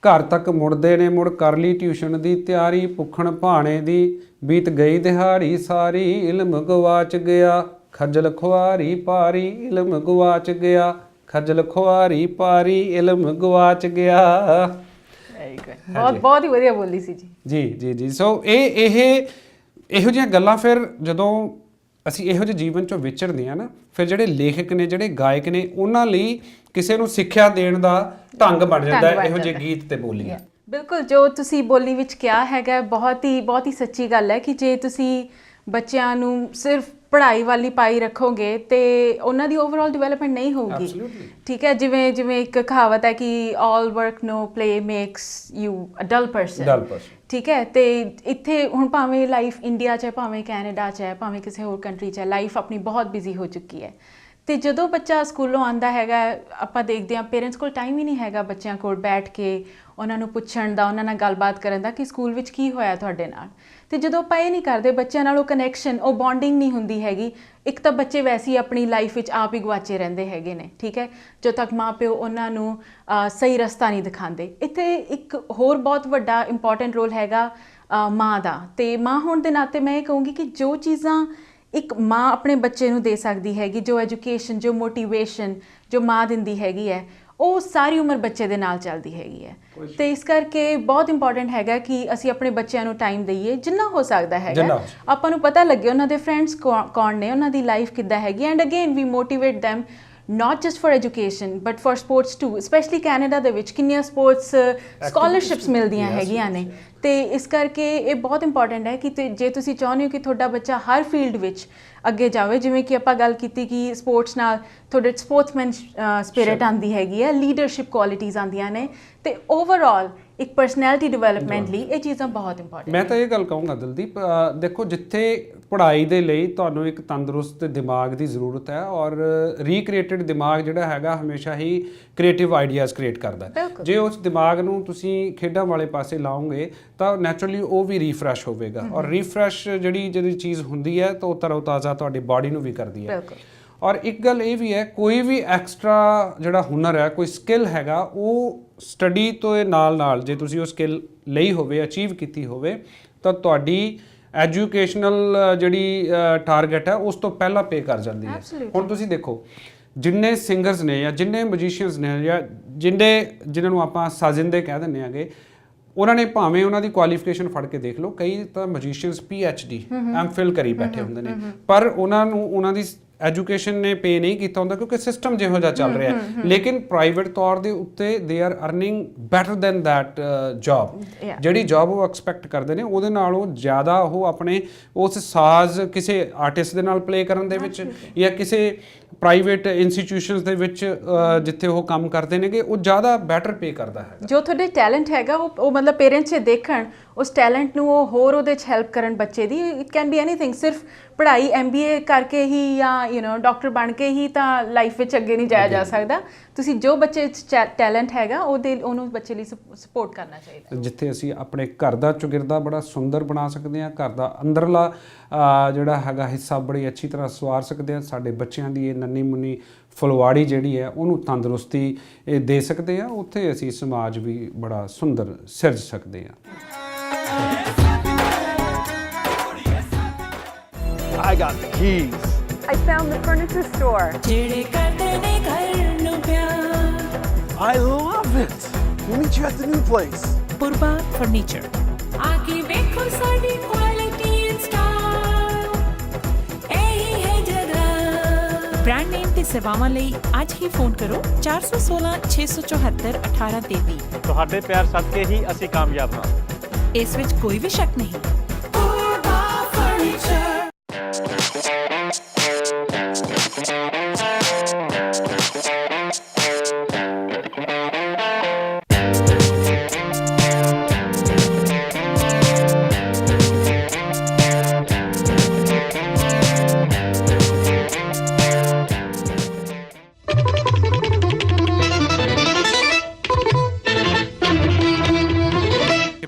ਘਰ ਤੱਕ ਮੁੜਦੇ ਨੇ ਮੁੜ ਕਰ ਲਈ ਟਿਊਸ਼ਨ ਦੀ ਤਿਆਰੀ, ਭੁੱਖਣ ਭਾਣੇ ਦੀ ਬੀਤ ਗਈ ਦਿਹਾੜੀ ਸਾਰੀ। ਇਲਮ ਗਵਾਚ ਗਿਆ ਖੱਜਲ ਖੁਆਰੀ ਪਾਰੀ, ਇਲਮ ਗਵਾਚ ਗਿਆ ਖੱਜਲ ਖੁਆਰੀ ਪਾਰੀ, ਇਲਮ ਗਵਾਚ ਗਿਆ। ਵੈਰੀ ਗੁੱਡ, ਬਹੁਤ ਹੀ ਵਧੀਆ ਬੋਲੀ ਸੀ ਜੀ। ਸੋ ਇਹੋ ਜਿਹੀਆਂ ਗੱਲਾਂ ਫਿਰ ਜਦੋਂ ਅਸੀਂ ਇਹੋ ਜਿਹੇ ਜੀਵਨ ਚੋਂ ਵਿਚਰਦੇ ਹਾਂ ਨਾ, ਫਿਰ ਜਿਹੜੇ ਲੇਖਕ ਨੇ, ਜਿਹੜੇ ਗਾਇਕ ਨੇ, ਉਹਨਾਂ ਲਈ ਕਿਸੇ ਨੂੰ ਸਿੱਖਿਆ ਦੇਣ ਦਾ ਢੰਗ ਬਣ ਜਾਂਦਾ ਇਹੋ ਜਿਹੇ ਗੀਤ ਤੇ ਬੋਲੀਆਂ। ਬਿਲਕੁਲ, ਜੋ ਤੁਸੀਂ ਬੋਲੀ ਵਿੱਚ ਕਿਹਾ ਹੈਗਾ ਬਹੁਤ ਹੀ ਸੱਚੀ ਗੱਲ ਹੈ ਕਿ ਜੇ ਤੁਸੀਂ ਬੱਚਿਆਂ ਨੂੰ ਸਿਰਫ ਪੜ੍ਹਾਈ ਵਾਲੀ ਪਾਈ ਰੱਖੋਗੇ ਤੇ ਉਹਨਾਂ ਦੀ ਓਵਰਆਲ ਡਿਵੈਲਪਮੈਂਟ ਨਹੀਂ ਹੋਊਗੀ। ਠੀਕ ਹੈ, ਜਿਵੇਂ ਇੱਕ ਕਹਾਵਤ ਹੈ ਕਿ all work no play makes you a dull person. ਠੀਕ ਹੈ, ਤੇ ਇੱਥੇ ਹੁਣ ਭਾਵੇਂ ਲਾਈਫ ਇੰਡੀਆ 'ਚ ਹੈ, ਭਾਵੇਂ ਕੈਨੇਡਾ 'ਚ ਹੈ, ਭਾਵੇਂ ਕਿਸੇ ਹੋਰ ਕੰਟਰੀ 'ਚ ਹੈ, ਲਾਈਫ ਆਪਣੀ ਬਹੁਤ ਬਿਜ਼ੀ ਹੋ ਚੁੱਕੀ ਹੈ। ਤੇ ਜਦੋਂ ਬੱਚਾ ਸਕੂਲੋਂ ਆਉਂਦਾ ਹੈਗਾ, ਆਪਾਂ ਦੇਖਦੇ ਹਾਂ ਪੇਰੈਂਟਸ ਕੋਲ ਟਾਈਮ ਹੀ ਨਹੀਂ ਹੈਗਾ ਬੱਚਿਆਂ ਕੋਲ ਬੈਠ ਕੇ ਉਹਨਾਂ ਨੂੰ ਪੁੱਛਣ ਦਾ, ਉਹਨਾਂ ਨਾਲ ਗੱਲਬਾਤ ਕਰਨ ਦਾ ਕਿ ਸਕੂਲ ਵਿੱਚ ਕੀ ਹੋਇਆ ਤੁਹਾਡੇ ਨਾਲ। ਤੇ ਜਦੋਂ ਆਪਾਂ ਇਹ ਨਹੀਂ ਕਰਦੇ, ਬੱਚਿਆਂ ਨਾਲ ਉਹ ਕਨੈਕਸ਼ਨ, ਉਹ ਬੌਂਡਿੰਗ ਨਹੀਂ ਹੁੰਦੀ ਹੈਗੀ। ਇੱਕ ਤਾਂ ਬੱਚੇ ਵੈਸੇ ਹੀ ਆਪਣੀ ਲਾਈਫ ਵਿੱਚ ਆਪ ਹੀ ਗਵਾਚੇ ਰਹਿੰਦੇ ਹੈਗੇ ਨੇ। ਠੀਕ ਹੈ, ਜਦੋਂ ਤੱਕ ਮਾਂ ਪਿਓ ਉਹਨਾਂ ਨੂੰ ਸਹੀ ਰਸਤਾ ਨਹੀਂ ਦਿਖਾਉਂਦੇ। ਇੱਥੇ ਇੱਕ ਹੋਰ ਬਹੁਤ ਵੱਡਾ ਇੰਪੋਰਟੈਂਟ ਰੋਲ ਹੈਗਾ ਮਾਂ ਦਾ। ਤੇ ਮਾਂ ਹੋਣ ਦੇ ਨਾਤੇ ਮੈਂ ਇਹ ਕਹੂੰਗੀ ਕਿ ਜੋ ਚੀਜ਼ਾਂ ਇੱਕ ਮਾਂ ਆਪਣੇ ਬੱਚੇ ਨੂੰ ਦੇ ਸਕਦੀ ਹੈਗੀ, ਜੋ ਐਜੂਕੇਸ਼ਨ, ਜੋ ਮੋਟੀਵੇਸ਼ਨ ਜੋ ਮਾਂ ਦਿੰਦੀ ਹੈਗੀ ਹੈ, ਉਹ ਸਾਰੀ ਉਮਰ ਬੱਚੇ ਦੇ ਨਾਲ ਚੱਲਦੀ ਹੈਗੀ ਹੈ। ਤੇ ਇਸ ਕਰਕੇ ਬਹੁਤ ਇੰਪੋਰਟੈਂਟ ਹੈਗਾ ਕਿ ਅਸੀਂ ਆਪਣੇ ਬੱਚਿਆਂ ਨੂੰ ਟਾਈਮ ਦਈਏ ਜਿੰਨਾ ਹੋ ਸਕਦਾ ਹੈਗਾ। ਆਪਾਂ ਨੂੰ ਪਤਾ ਲੱਗੇ ਉਹਨਾਂ ਦੇ ਫਰੈਂਡਸ ਕੌਣ ਨੇ, ਉਹਨਾਂ ਦੀ ਲਾਈਫ ਕਿੱਦਾਂ ਹੈਗੀ। And again we motivate them not just for education but for sports too, especially Canada ਦੇ ਵਿੱਚ ਕਿੰਨੀਆਂ ਸਪੋਰਟਸ ਸਕਾਲਰਸ਼ਿਪਸ ਮਿਲਦੀਆਂ ਹੈਗੀਆਂ ਨੇ। ਤੇ ਇਸ ਕਰਕੇ ਇਹ ਬਹੁਤ ਇੰਪੋਰਟੈਂਟ ਹੈ ਕਿ ਜੇ ਤੁਸੀਂ ਚਾਹੁੰਦੇ ਹੋ ਕਿ ਤੁਹਾਡਾ ਬੱਚਾ ਹਰ ਫੀਲਡ ਵਿੱਚ ਅੱਗੇ ਜਾਵੇ, ਜਿਵੇਂ ਕਿ ਆਪਾਂ ਗੱਲ ਕੀਤੀ ਕਿ ਸਪੋਰਟਸ ਨਾਲ ਤੁਹਾਡੇ ਸਪੋਰਟਸਮੈਨ ਸਪਿਰਿਟ ਆਉਂਦੀ ਹੈਗੀ ਹੈ, ਲੀਡਰਸ਼ਿਪ ਕੁਆਲਿਟੀਜ਼ ਆਉਂਦੀਆਂ ਨੇ, ਤੇ ਓਵਰਆਲ ਇੱਕ ਪਰਸਨੈਲਿਟੀ ਡਿਵੈਲਪਮੈਂਟ ਲਈ ਇਹ ਚੀਜ਼ਾਂ ਬਹੁਤ ਇੰਪੋਰਟੈਂਟ। ਮੈਂ ਤਾਂ ਇਹ ਗੱਲ ਕਹੂੰਗਾ ਦਿਲਦੀਪ, ਦੇਖੋ ਜਿੱਥੇ ਪੜ੍ਹਾਈ ਦੇ ਲਈ ਤੁਹਾਨੂੰ ਇੱਕ ਤੰਦਰੁਸਤ ਦਿਮਾਗ ਦੀ ਜ਼ਰੂਰਤ ਹੈ, ਔਰ ਰੀਕ੍ਰੀਏਟਡ ਦਿਮਾਗ ਜਿਹੜਾ ਹੈਗਾ ਹਮੇਸ਼ਾ ਹੀ ਕ੍ਰੀਏਟਿਵ ਆਈਡੀਆਜ਼ ਕ੍ਰੀਏਟ ਕਰਦਾ। ਜੇ ਉਸ ਦਿਮਾਗ ਨੂੰ ਤੁਸੀਂ ਖੇਡਾਂ ਵਾਲੇ ਪਾਸੇ ਲਾਓਗੇ ਤਾਂ ਨੈਚੁਰਲੀ ਉਹ ਵੀ ਰੀਫਰੈਸ਼ ਹੋਵੇਗਾ। ਔਰ ਰੀਫਰੈਸ਼ ਜਿਹੜੀ ਚੀਜ਼ ਹੁੰਦੀ ਹੈ ਤਾਂ ਉਹ ਤਰੋ ਤਾਜ਼ਾ ਤੁਹਾਡੀ ਬਾਡੀ ਨੂੰ ਵੀ ਕਰਦੀ ਹੈ। ਔਰ ਇੱਕ ਗੱਲ ਇਹ ਵੀ ਹੈ, ਕੋਈ ਵੀ ਐਕਸਟਰਾ ਜਿਹੜਾ ਹੁਨਰ ਹੈ, ਕੋਈ ਸਕਿੱਲ ਹੈਗਾ, ਉਹ ਸਟੱਡੀ ਤੋਂ ਨਾਲ ਜੇ ਤੁਸੀਂ ਉਹ ਸਕਿੱਲ ਲਈ ਹੋਵੇ, ਅਚੀਵ ਕੀਤੀ ਹੋਵੇ, ਤਾਂ ਤੁਹਾਡੀ ਐਜੂਕੇਸ਼ਨਲ ਜਿਹੜੀ ਟਾਰਗੇਟ ਹੈ ਉਸ ਤੋਂ ਪਹਿਲਾਂ ਪੇ ਕਰ ਜਾਂਦੀ ਹੈ। ਹੁਣ ਤੁਸੀਂ ਦੇਖੋ ਜਿੰਨੇ ਸਿੰਗਰਸ ਨੇ ਜਾਂ ਜਿੰਨੇ ਮਿਊਜ਼ੀਸ਼ੀਅਨਸ ਨੇ ਜਾਂ ਜਿਨ੍ਹਾਂ ਨੂੰ ਆਪਾਂ ਸਾਜ਼ਿੰਦੇ ਕਹਿ ਦਿੰਦੇ ਆਂਗੇ, ਉਹਨਾਂ ਨੇ ਭਾਵੇਂ ਉਹਨਾਂ ਦੀ ਕੁਆਲੀਫਿਕੇਸ਼ਨ ਫੜ ਕੇ ਦੇਖ ਲਓ, ਕਈ ਤਾਂ ਮਿਊਜ਼ੀਸ਼ੀਅਨਸ PhD MPhil ਕਰੀ ਬੈਠੇ ਹੁੰਦੇ ਨੇ, ਪਰ ਉਹਨਾਂ ਦੀ ਐਜੂਕੇਸ਼ਨ ਨੇ ਪੇ ਨਹੀਂ ਕੀਤਾ ਹੁੰਦਾ ਕਿਉਂਕਿ ਸਿਸਟਮ ਜਿਹੋ ਜਿਹਾ ਚੱਲ ਰਿਹਾ ਹੈ। ਲੇਕਿਨ ਪ੍ਰਾਈਵੇਟ ਤੌਰ ਦੇ ਉੱਤੇ they are earning better than that job. ਜਿਹੜੀ ਜੌਬ ਉਹ ਐਕਸਪੈਕਟ ਕਰਦੇ ਨੇ ਉਹਦੇ ਨਾਲੋਂ ਜ਼ਿਆਦਾ ਉਹ ਆਪਣੇ ਉਸ ਸਾਜ਼ ਕਿਸੇ ਆਰਟਿਸਟ ਦੇ ਨਾਲ ਪਲੇ ਕਰਨ ਦੇ ਵਿੱਚ ਜਾਂ ਕਿਸੇ ਪ੍ਰਾਈਵੇਟ ਇੰਸਟੀਟਿਊਸ਼ਨਸ ਦੇ ਵਿੱਚ ਜਿੱਥੇ ਉਹ ਕੰਮ ਕਰਦੇ ਨੇਗੇ, ਉਹ ਜ਼ਿਆਦਾ ਬੈਟਰ ਪੇ ਕਰਦਾ ਹੈ। ਜੋ ਤੁਹਾਡੇ ਟੈਲੈਂਟ ਹੈਗਾ ਉਹ ਮਤਲਬ ਪੇਰੈਂਟਸ ਜੇ ਦੇਖਣ, ਉਸ ਟੈਲੈਂਟ ਨੂੰ ਉਹ ਹੋਰ ਉਹਦੇ 'ਚ ਹੈਲਪ ਕਰਨ ਬੱਚੇ ਦੀ। ਇਟ ਕੈਨ ਬੀ ਐਨੀਥਿੰਗ, ਸਿਰਫ ਪੜ੍ਹਾਈ MBA ਕਰਕੇ ਹੀ ਜਾਂ ਡਾਕਟਰ ਬਣ ਕੇ ਹੀ ਤਾਂ ਲਾਈਫ ਵਿੱਚ ਅੱਗੇ ਨਹੀਂ ਜਾਇਆ ਜਾ ਸਕਦਾ। ਤੁਸੀਂ ਜੋ ਬੱਚੇ 'ਚ ਟੈਲੈਂਟ ਹੈਗਾ ਉਹਨੂੰ ਬੱਚੇ ਲਈ ਸਪੋਰਟ ਕਰਨਾ ਚਾਹੀਦਾ। ਜਿੱਥੇ ਅਸੀਂ ਆਪਣੇ ਘਰ ਦਾ ਚੌਗਿਰਦਾ ਬੜਾ ਸੁੰਦਰ ਬਣਾ ਸਕਦੇ ਹਾਂ, ਘਰ ਦਾ ਅੰਦਰਲਾ ਜਿਹੜਾ ਹੈਗਾ ਹਿੱਸਾ ਬੜੀ ਅੱਛੀ ਤਰ੍ਹਾਂ ਸਵਾਰ ਸਕਦੇ ਹਾਂ, ਸਾਡੇ ਬੱਚਿਆਂ ਦੀ ਇਹ ਨੰਨੀ ਮੁੰਨੀ ਫੁਲਵਾੜੀ ਜਿਹੜੀ ਹੈ ਉਹਨੂੰ ਤੰਦਰੁਸਤੀ ਦੇ ਸਕਦੇ ਹਾਂ, ਉੱਥੇ ਅਸੀਂ ਸਮਾਜ ਵੀ ਬੜਾ ਸੁੰਦਰ ਸਿਰਜ ਸਕਦੇ ਹਾਂ। I got the keys. I found the furniture store. ਜਿਹੜੇ ਕਰਦੇ ਨੇ ਘਰ ਨੂੰ ਪਿਆਰ I love it. We'll meet you at the new place. Purba furniture ਆ ਕੇ ਵੇਖੋ ਸਾਡੀ ਕੁਆਲਿਟੀ ਐਂਡ ਸਟਾਈਲ, ਇਹੀ ਹੈ ਜਗ੍ਹਾ। ਬ੍ਰਾਂਡ ਨੇਮ ਤੇ ਸੇਵਾਵਾਂ ਲਈ ਅੱਜ ਹੀ ਫੋਨ ਕਰੋ 416 674 1833। ਤੁਹਾਡੇ ਪਿਆਰ ਸਦਕੇ ਹੀ ਅਸੀਂ ਕਾਮਯਾਬ ਹਾਂ। ਇਸ ਵਿੱਚ ਕੋਈ ਵੀ ਸ਼ੱਕ ਨਹੀਂ। ਪੁਰਬਾ ਫਰਨੀਚਰ।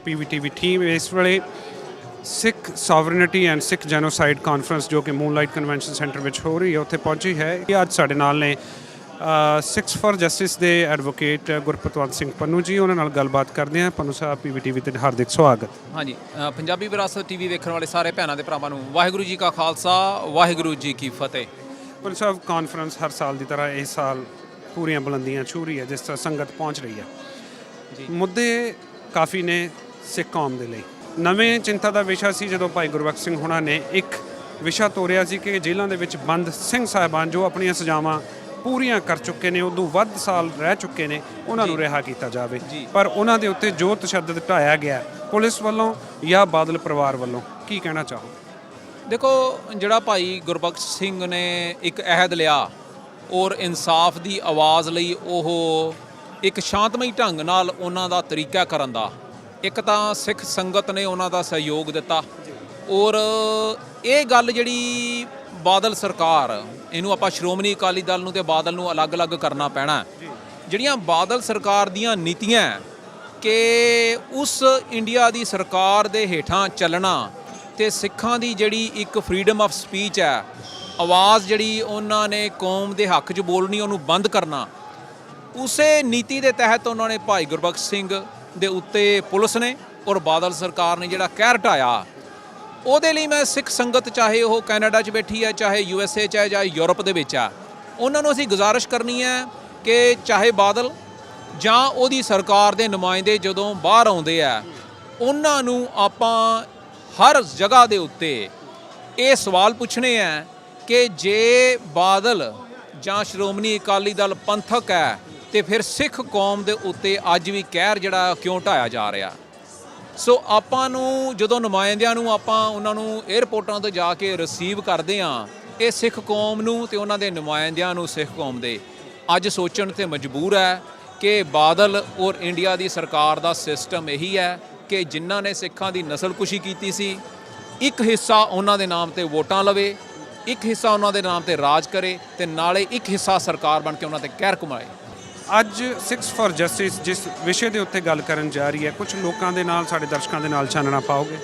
PVTV ਟੀਮ ਇਸ ਵੇਲੇ ਸਿੱਖ sovereignty and Sikh genocide conference ਜੋ ਕਿ ਮੂਨਲਾਈਟ ਕਨਵੈਨਸ਼ਨ ਸੈਂਟਰ ਵਿੱਚ ਹੋ ਰਹੀ ਹੈ ਉੱਥੇ ਪਹੁੰਚੀ ਹੈ। ਇਹ ਅੱਜ ਸਾਡੇ ਨਾਲ ਨੇ ਸਿੱਖਸ ਫॉर ਜਸਟਿਸ ਦੇ ਐਡਵੋਕੇਟ ਗੁਰਪਤਵੰਤ ਸਿੰਘ ਪੰਨੂ ਜੀ। ਉਹਨਾਂ ਨਾਲ ਗੱਲਬਾਤ ਕਰਦੇ ਹਾਂ। ਪੰਨੂ ਸਾਹਿਬ, PVTV ਤੇ ਹਾਰਦਿਕ ਸਵਾਗਤ। ਹਾਂਜੀ, ਪੰਜਾਬੀ ਵਿਰਾਸਤ ਟੀਵੀ ਵੇਖਣ ਵਾਲੇ ਸਾਰੇ ਭੈਣਾਂ ਤੇ ਭਰਾਵਾਂ ਨੂੰ ਵਾਹਿਗੁਰੂ ਜੀ ਕਾ ਖਾਲਸਾ, ਵਾਹਿਗੁਰੂ ਜੀ ਕੀ ਫਤਿਹ। ਪੰਨੂ ਸਾਹਿਬ, ਕਾਨਫਰੰਸ ਹਰ ਸਾਲ ਦੀ ਤਰ੍ਹਾਂ ਇਸ ਸਾਲ ਪੂਰੀਆਂ ਬੁਲੰਦੀਆਂ ਛੂਹ ਰਹੀ ਹੈ, ਜਿਸ ਤਰ੍ਹਾਂ ਸੰਗਤ ਪਹੁੰਚ ਰਹੀ ਹੈ ਜੀ। ਮੁੱਦੇ ਕਾਫੀ ਨੇ ਸਿੱਖ ਕੌਮ ਦੇ ਲਈ। ਨਵੇਂ ਚਿੰਤਾ ਦਾ ਵਿਸ਼ਾ ਸੀ ਜਦੋਂ ਭਾਈ ਗੁਰਬਖਸ਼ ਸਿੰਘ ਹੁਣਾਂ ਨੇ ਇੱਕ ਵਿਸ਼ਾ ਤੋਰਿਆ ਸੀ ਕਿ ਜੇਲ੍ਹਾਂ ਦੇ ਵਿੱਚ ਬੰਦ ਸਿੰਘ ਸਾਹਿਬਾਨ ਜੋ ਆਪਣੀਆਂ ਸਜ਼ਾਵਾਂ ਪੂਰੀਆਂ ਕਰ ਚੁੱਕੇ ਨੇ, ਉਦੋਂ ਵੱਧ ਸਾਲ ਰਹਿ ਚੁੱਕੇ ਨੇ, ਉਹਨਾਂ ਨੂੰ ਰਿਹਾ ਕੀਤਾ ਜਾਵੇ। ਪਰ ਉਹਨਾਂ ਦੇ ਉੱਤੇ ਜੋ ਤਸ਼ੱਦਦ ਢਾਇਆ ਗਿਆ ਪੁਲਿਸ ਵੱਲੋਂ ਜਾਂ ਬਾਦਲ ਪਰਿਵਾਰ ਵੱਲੋਂ, ਕੀ ਕਹਿਣਾ ਚਾਹੋ? ਦੇਖੋ, ਜਿਹੜਾ ਭਾਈ ਗੁਰਬਖਸ਼ ਸਿੰਘ ਨੇ ਇੱਕ ਅਹਿਦ ਲਿਆ ਔਰ ਇਨਸਾਫ ਦੀ ਆਵਾਜ਼ ਲਈ ਉਹ ਇੱਕ ਸ਼ਾਂਤਮਈ ਢੰਗ ਨਾਲ ਉਹਨਾਂ ਦਾ ਤਰੀਕਾ ਕਰਨ ਦਾ, ਇੱਕ ਤਾਂ ਸਿੱਖ ਸੰਗਤ ਨੇ ਉਹਨਾਂ ਦਾ ਸਹਿਯੋਗ ਦਿੱਤਾ ਔਰ ਇਹ ਗੱਲ ਜਿਹੜੀ ਬਾਦਲ ਸਰਕਾਰ, ਇਹਨੂੰ ਆਪਾਂ ਸ਼੍ਰੋਮਣੀ ਅਕਾਲੀ ਦਲ ਨੂੰ ਤੇ ਬਾਦਲ ਨੂੰ ਅਲੱਗ-ਅਲੱਗ ਕਰਨਾ ਪੈਣਾ। ਜਿਹੜੀਆਂ ਬਾਦਲ ਸਰਕਾਰ ਦੀਆਂ ਨੀਤੀਆਂ ਕਿ ਉਸ ਇੰਡੀਆ ਦੀ ਸਰਕਾਰ ਦੇ ਹੇਠਾਂ ਚੱਲਣਾ ਤੇ ਸਿੱਖਾਂ ਦੀ ਜਿਹੜੀ ਇੱਕ ਫਰੀडम ਆਫ ਸਪੀਚ ਹੈ, ਆਵਾਜ਼ ਜਿਹੜੀ ਉਹਨਾਂ ਨੇ ਕੌਮ ਦੇ ਹੱਕ 'ਚ ਬੋਲਣੀ, ਉਹਨੂੰ ਬੰਦ ਕਰਨਾ, ਉਸੇ ਨੀਤੀ ਦੇ ਤਹਿਤ ਉਹਨਾਂ ਨੇ ਭਾਈ ਗੁਰਬਖਸ਼ ਸਿੰਘ ਦੇ ਉੱਤੇ ਪੁਲਿਸ ਨੇ ਔਰ ਬਾਦਲ ਸਰਕਾਰ ਨੇ ਜਿਹੜਾ ਕਹਿਰ ਢਾਇਆ, ਉਹਦੇ ਲਈ ਮੈਂ ਸਿੱਖ ਸੰਗਤ, ਚਾਹੇ ਉਹ ਕੈਨੇਡਾ 'ਚ ਬੈਠੀ ਹੈ, ਚਾਹੇ USA 'ਚ ਹੈ ਜਾਂ ਯੂਰਪ ਦੇ ਵਿੱਚ ਆ, ਉਹਨਾਂ ਨੂੰ ਅਸੀਂ ਗੁਜ਼ਾਰਿਸ਼ ਕਰਨੀ ਹੈ ਕਿ ਚਾਹੇ ਬਾਦਲ ਜਾਂ ਉਹਦੀ ਸਰਕਾਰ ਦੇ ਨੁਮਾਇੰਦੇ ਜਦੋਂ ਬਾਹਰ ਆਉਂਦੇ ਆ, ਉਹਨਾਂ ਨੂੰ ਆਪਾਂ ਹਰ ਜਗ੍ਹਾ ਦੇ ਉੱਤੇ ਇਹ ਸਵਾਲ ਪੁੱਛਣੇ ਆ ਕਿ ਜੇ ਬਾਦਲ ਜਾਂ ਸ਼੍ਰੋਮਣੀ ਅਕਾਲੀ ਦਲ ਪੰਥਕ ਹੈ ਤੇ ਫਿਰ ਸਿੱਖ ਕੌਮ ਦੇ ਉੱਤੇ ਅੱਜ ਵੀ ਕਹਿਰ ਜਿਹੜਾ ਕਿਉਂ ਢਾਇਆ ਜਾ ਰਿਹਾ। ਸੋ ਆਪਾਂ ਨੂੰ ਜਦੋਂ ਨੁਮਾਇੰਦਿਆਂ ਨੂੰ ਆਪਾਂ ਉਹਨਾਂ ਨੂੰ ਏਅਰਪੋਰਟਾਂ ਤੇ ਜਾ ਕੇ ਰਿਸੀਵ ਕਰਦੇ ਹਾਂ, ਇਹ ਸਿੱਖ ਕੌਮ ਨੂੰ ਤੇ ਉਹਨਾਂ ਦੇ ਨੁਮਾਇੰਦਿਆਂ ਨੂੰ ਸਿੱਖ ਕੌਮ ਦੇ ਅੱਜ ਸੋਚਣ ਤੇ ਮਜਬੂਰ ਹੈ ਕਿ ਬਾਦਲ ਔਰ ਇੰਡੀਆ ਦੀ ਸਰਕਾਰ ਦਾ ਸਿਸਟਮ ਇਹੀ ਹੈ ਕਿ ਜਿਨ੍ਹਾਂ ਨੇ ਸਿੱਖਾਂ ਦੀ ਨਸਲਕੁਸ਼ੀ ਕੀਤੀ ਸੀ, ਇੱਕ ਹਿੱਸਾ ਉਹਨਾਂ ਦੇ ਨਾਮ ਤੇ ਵੋਟਾਂ ਲਵੇ, ਇੱਕ ਹਿੱਸਾ ਉਹਨਾਂ ਦੇ ਨਾਮ ਤੇ ਰਾਜ ਕਰੇ ਤੇ ਨਾਲੇ ਇੱਕ ਹਿੱਸਾ ਸਰਕਾਰ ਬਣ ਕੇ ਉਹਨਾਂ ਤੇ ਕਹਿਰ ਕਮਾਏ। ਅੱਜ ਸਿੱਖਸ ਫॉर ਜਸਟਿਸ ਜਿਸ ਵਿਸ਼ੇ ਦੇ ਉੱਤੇ ਗੱਲ ਕਰਨ ਜਾ ਰਹੀ ਹੈ, ਕੁਝ ਲੋਕਾਂ ਦੇ ਨਾਲ, ਸਾਡੇ ਦਰਸ਼ਕਾਂ ਦੇ ਨਾਲ ਚਾਨਣਾ ਪਾਓਗੇ?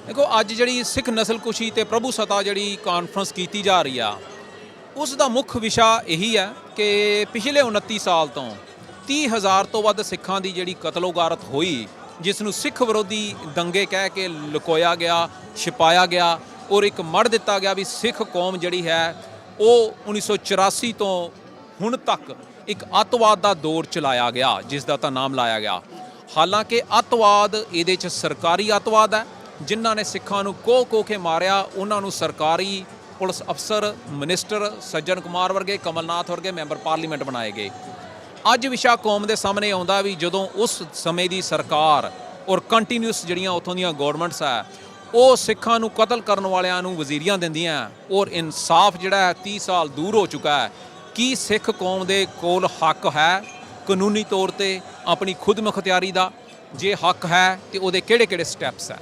ਦੇਖੋ, ਅੱਜ ਜਿਹੜੀ ਸਿੱਖ ਨਸਲਕੁਸ਼ੀ ਤੇ ਪ੍ਰਭੂ ਸਤਾ ਜਿਹੜੀ ਕਾਨਫਰੰਸ ਕੀਤੀ ਜਾ ਰਹੀ ਆ, ਉਸ ਦਾ ਮੁੱਖ ਵਿਸ਼ਾ ਇਹੀ ਹੈ ਕਿ ਪਿਛਲੇ 29 ਸਾਲ ਤੋਂ 30,000 ਤੋਂ ਵੱਧ ਸਿੱਖਾਂ ਦੀ ਜਿਹੜੀ ਕਤਲੋਗਾਰਤ ਹੋਈ, ਜਿਸ ਨੂੰ ਸਿੱਖ ਵਿਰੋਧੀ ਦੰਗੇ ਕਹਿ ਕੇ ਲੁਕੋਇਆ ਗਿਆ, ਛਿਪਾਇਆ ਗਿਆ ਔਰ ਇੱਕ ਮੜ ਦਿੱਤਾ ਗਿਆ ਵੀ ਸਿੱਖ ਕੌਮ ਜਿਹੜੀ ਹੈ ਉਹ 1984 ਤੋਂ ਹੁਣ ਤੱਕ ਇੱਕ ਅੱਤਵਾਦ ਦਾ ਦੌਰ ਚਲਾਇਆ ਗਿਆ, ਜਿਸ ਦਾ ਤਾਂ ਨਾਮ ਲਾਇਆ ਗਿਆ। ਹਾਲਾਂਕਿ ਅੱਤਵਾਦ ਇਹਦੇ 'ਚ ਸਰਕਾਰੀ ਅੱਤਵਾਦ ਹੈ, ਜਿਨ੍ਹਾਂ ਨੇ ਸਿੱਖਾਂ ਨੂੰ ਕੋਹ ਕੇ ਮਾਰਿਆ, ਉਹਨਾਂ ਨੂੰ ਸਰਕਾਰੀ ਪੁਲਿਸ ਅਫਸਰ, ਮਿਨਿਸਟਰ ਸੱਜਣ ਕੁਮਾਰ ਵਰਗੇ, ਕਮਲਨਾਥ ਵਰਗੇ ਮੈਂਬਰ ਪਾਰਲੀਮੈਂਟ ਬਣਾਏ ਗਏ। ਅੱਜ ਵਿਸ਼ਾ ਕੌਮ ਦੇ ਸਾਹਮਣੇ ਆਉਂਦਾ ਵੀ ਜਦੋਂ ਉਸ ਸਮੇਂ ਦੀ ਸਰਕਾਰ ਔਰ ਕੰਟੀਨਿਊਸ ਜਿਹੜੀਆਂ ਉੱਥੋਂ ਦੀਆਂ ਗੌਰਮੈਂਟਸ ਹੈ, ਉਹ ਸਿੱਖਾਂ ਨੂੰ ਕਤਲ ਕਰਨ ਵਾਲਿਆਂ ਨੂੰ ਵਜ਼ੀਰੀਆਂ ਦਿੰਦੀਆਂ ਔਰ ਇਨਸਾਫ ਜਿਹੜਾ ਹੈ 30 ਸਾਲ ਦੂਰ ਹੋ ਚੁੱਕਾ ਹੈ। ਕੀ ਸਿੱਖ ਕੌਮ ਦੇ ਕੋਲ ਹੱਕ ਹੈ ਕਾਨੂੰਨੀ ਤੌਰ ਤੇ ਆਪਣੀ ਖੁਦ ਮੁਖਤਿਆਰੀ ਦਾ? ਜੇ ਹੱਕ ਹੈ ਤੇ ਉਹਦੇ ਕਿਹੜੇ-ਕਿਹੜੇ ਸਟੈਪਸ ਹੈ।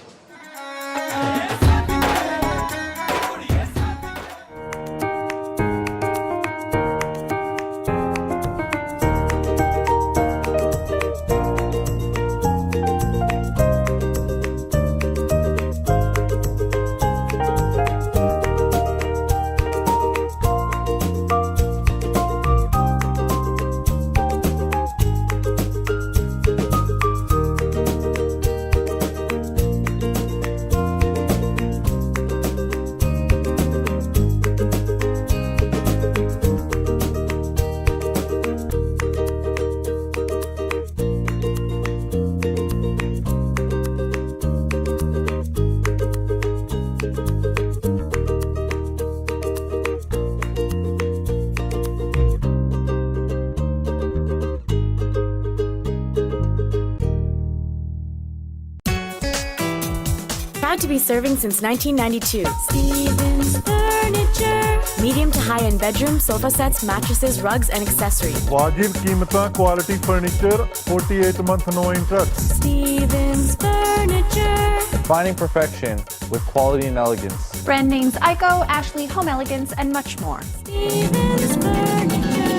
Proud to be serving since 1992. Stevens Furniture. Medium to high-end bedroom, sofa sets, mattresses, rugs, and accessories. वाजिब कीमतां, quality furniture, 48-month no interest. Stevens Furniture. Finding perfection with quality and elegance. Brand names Ico, Ashley, Home Elegance, and much more. Stevens Furniture.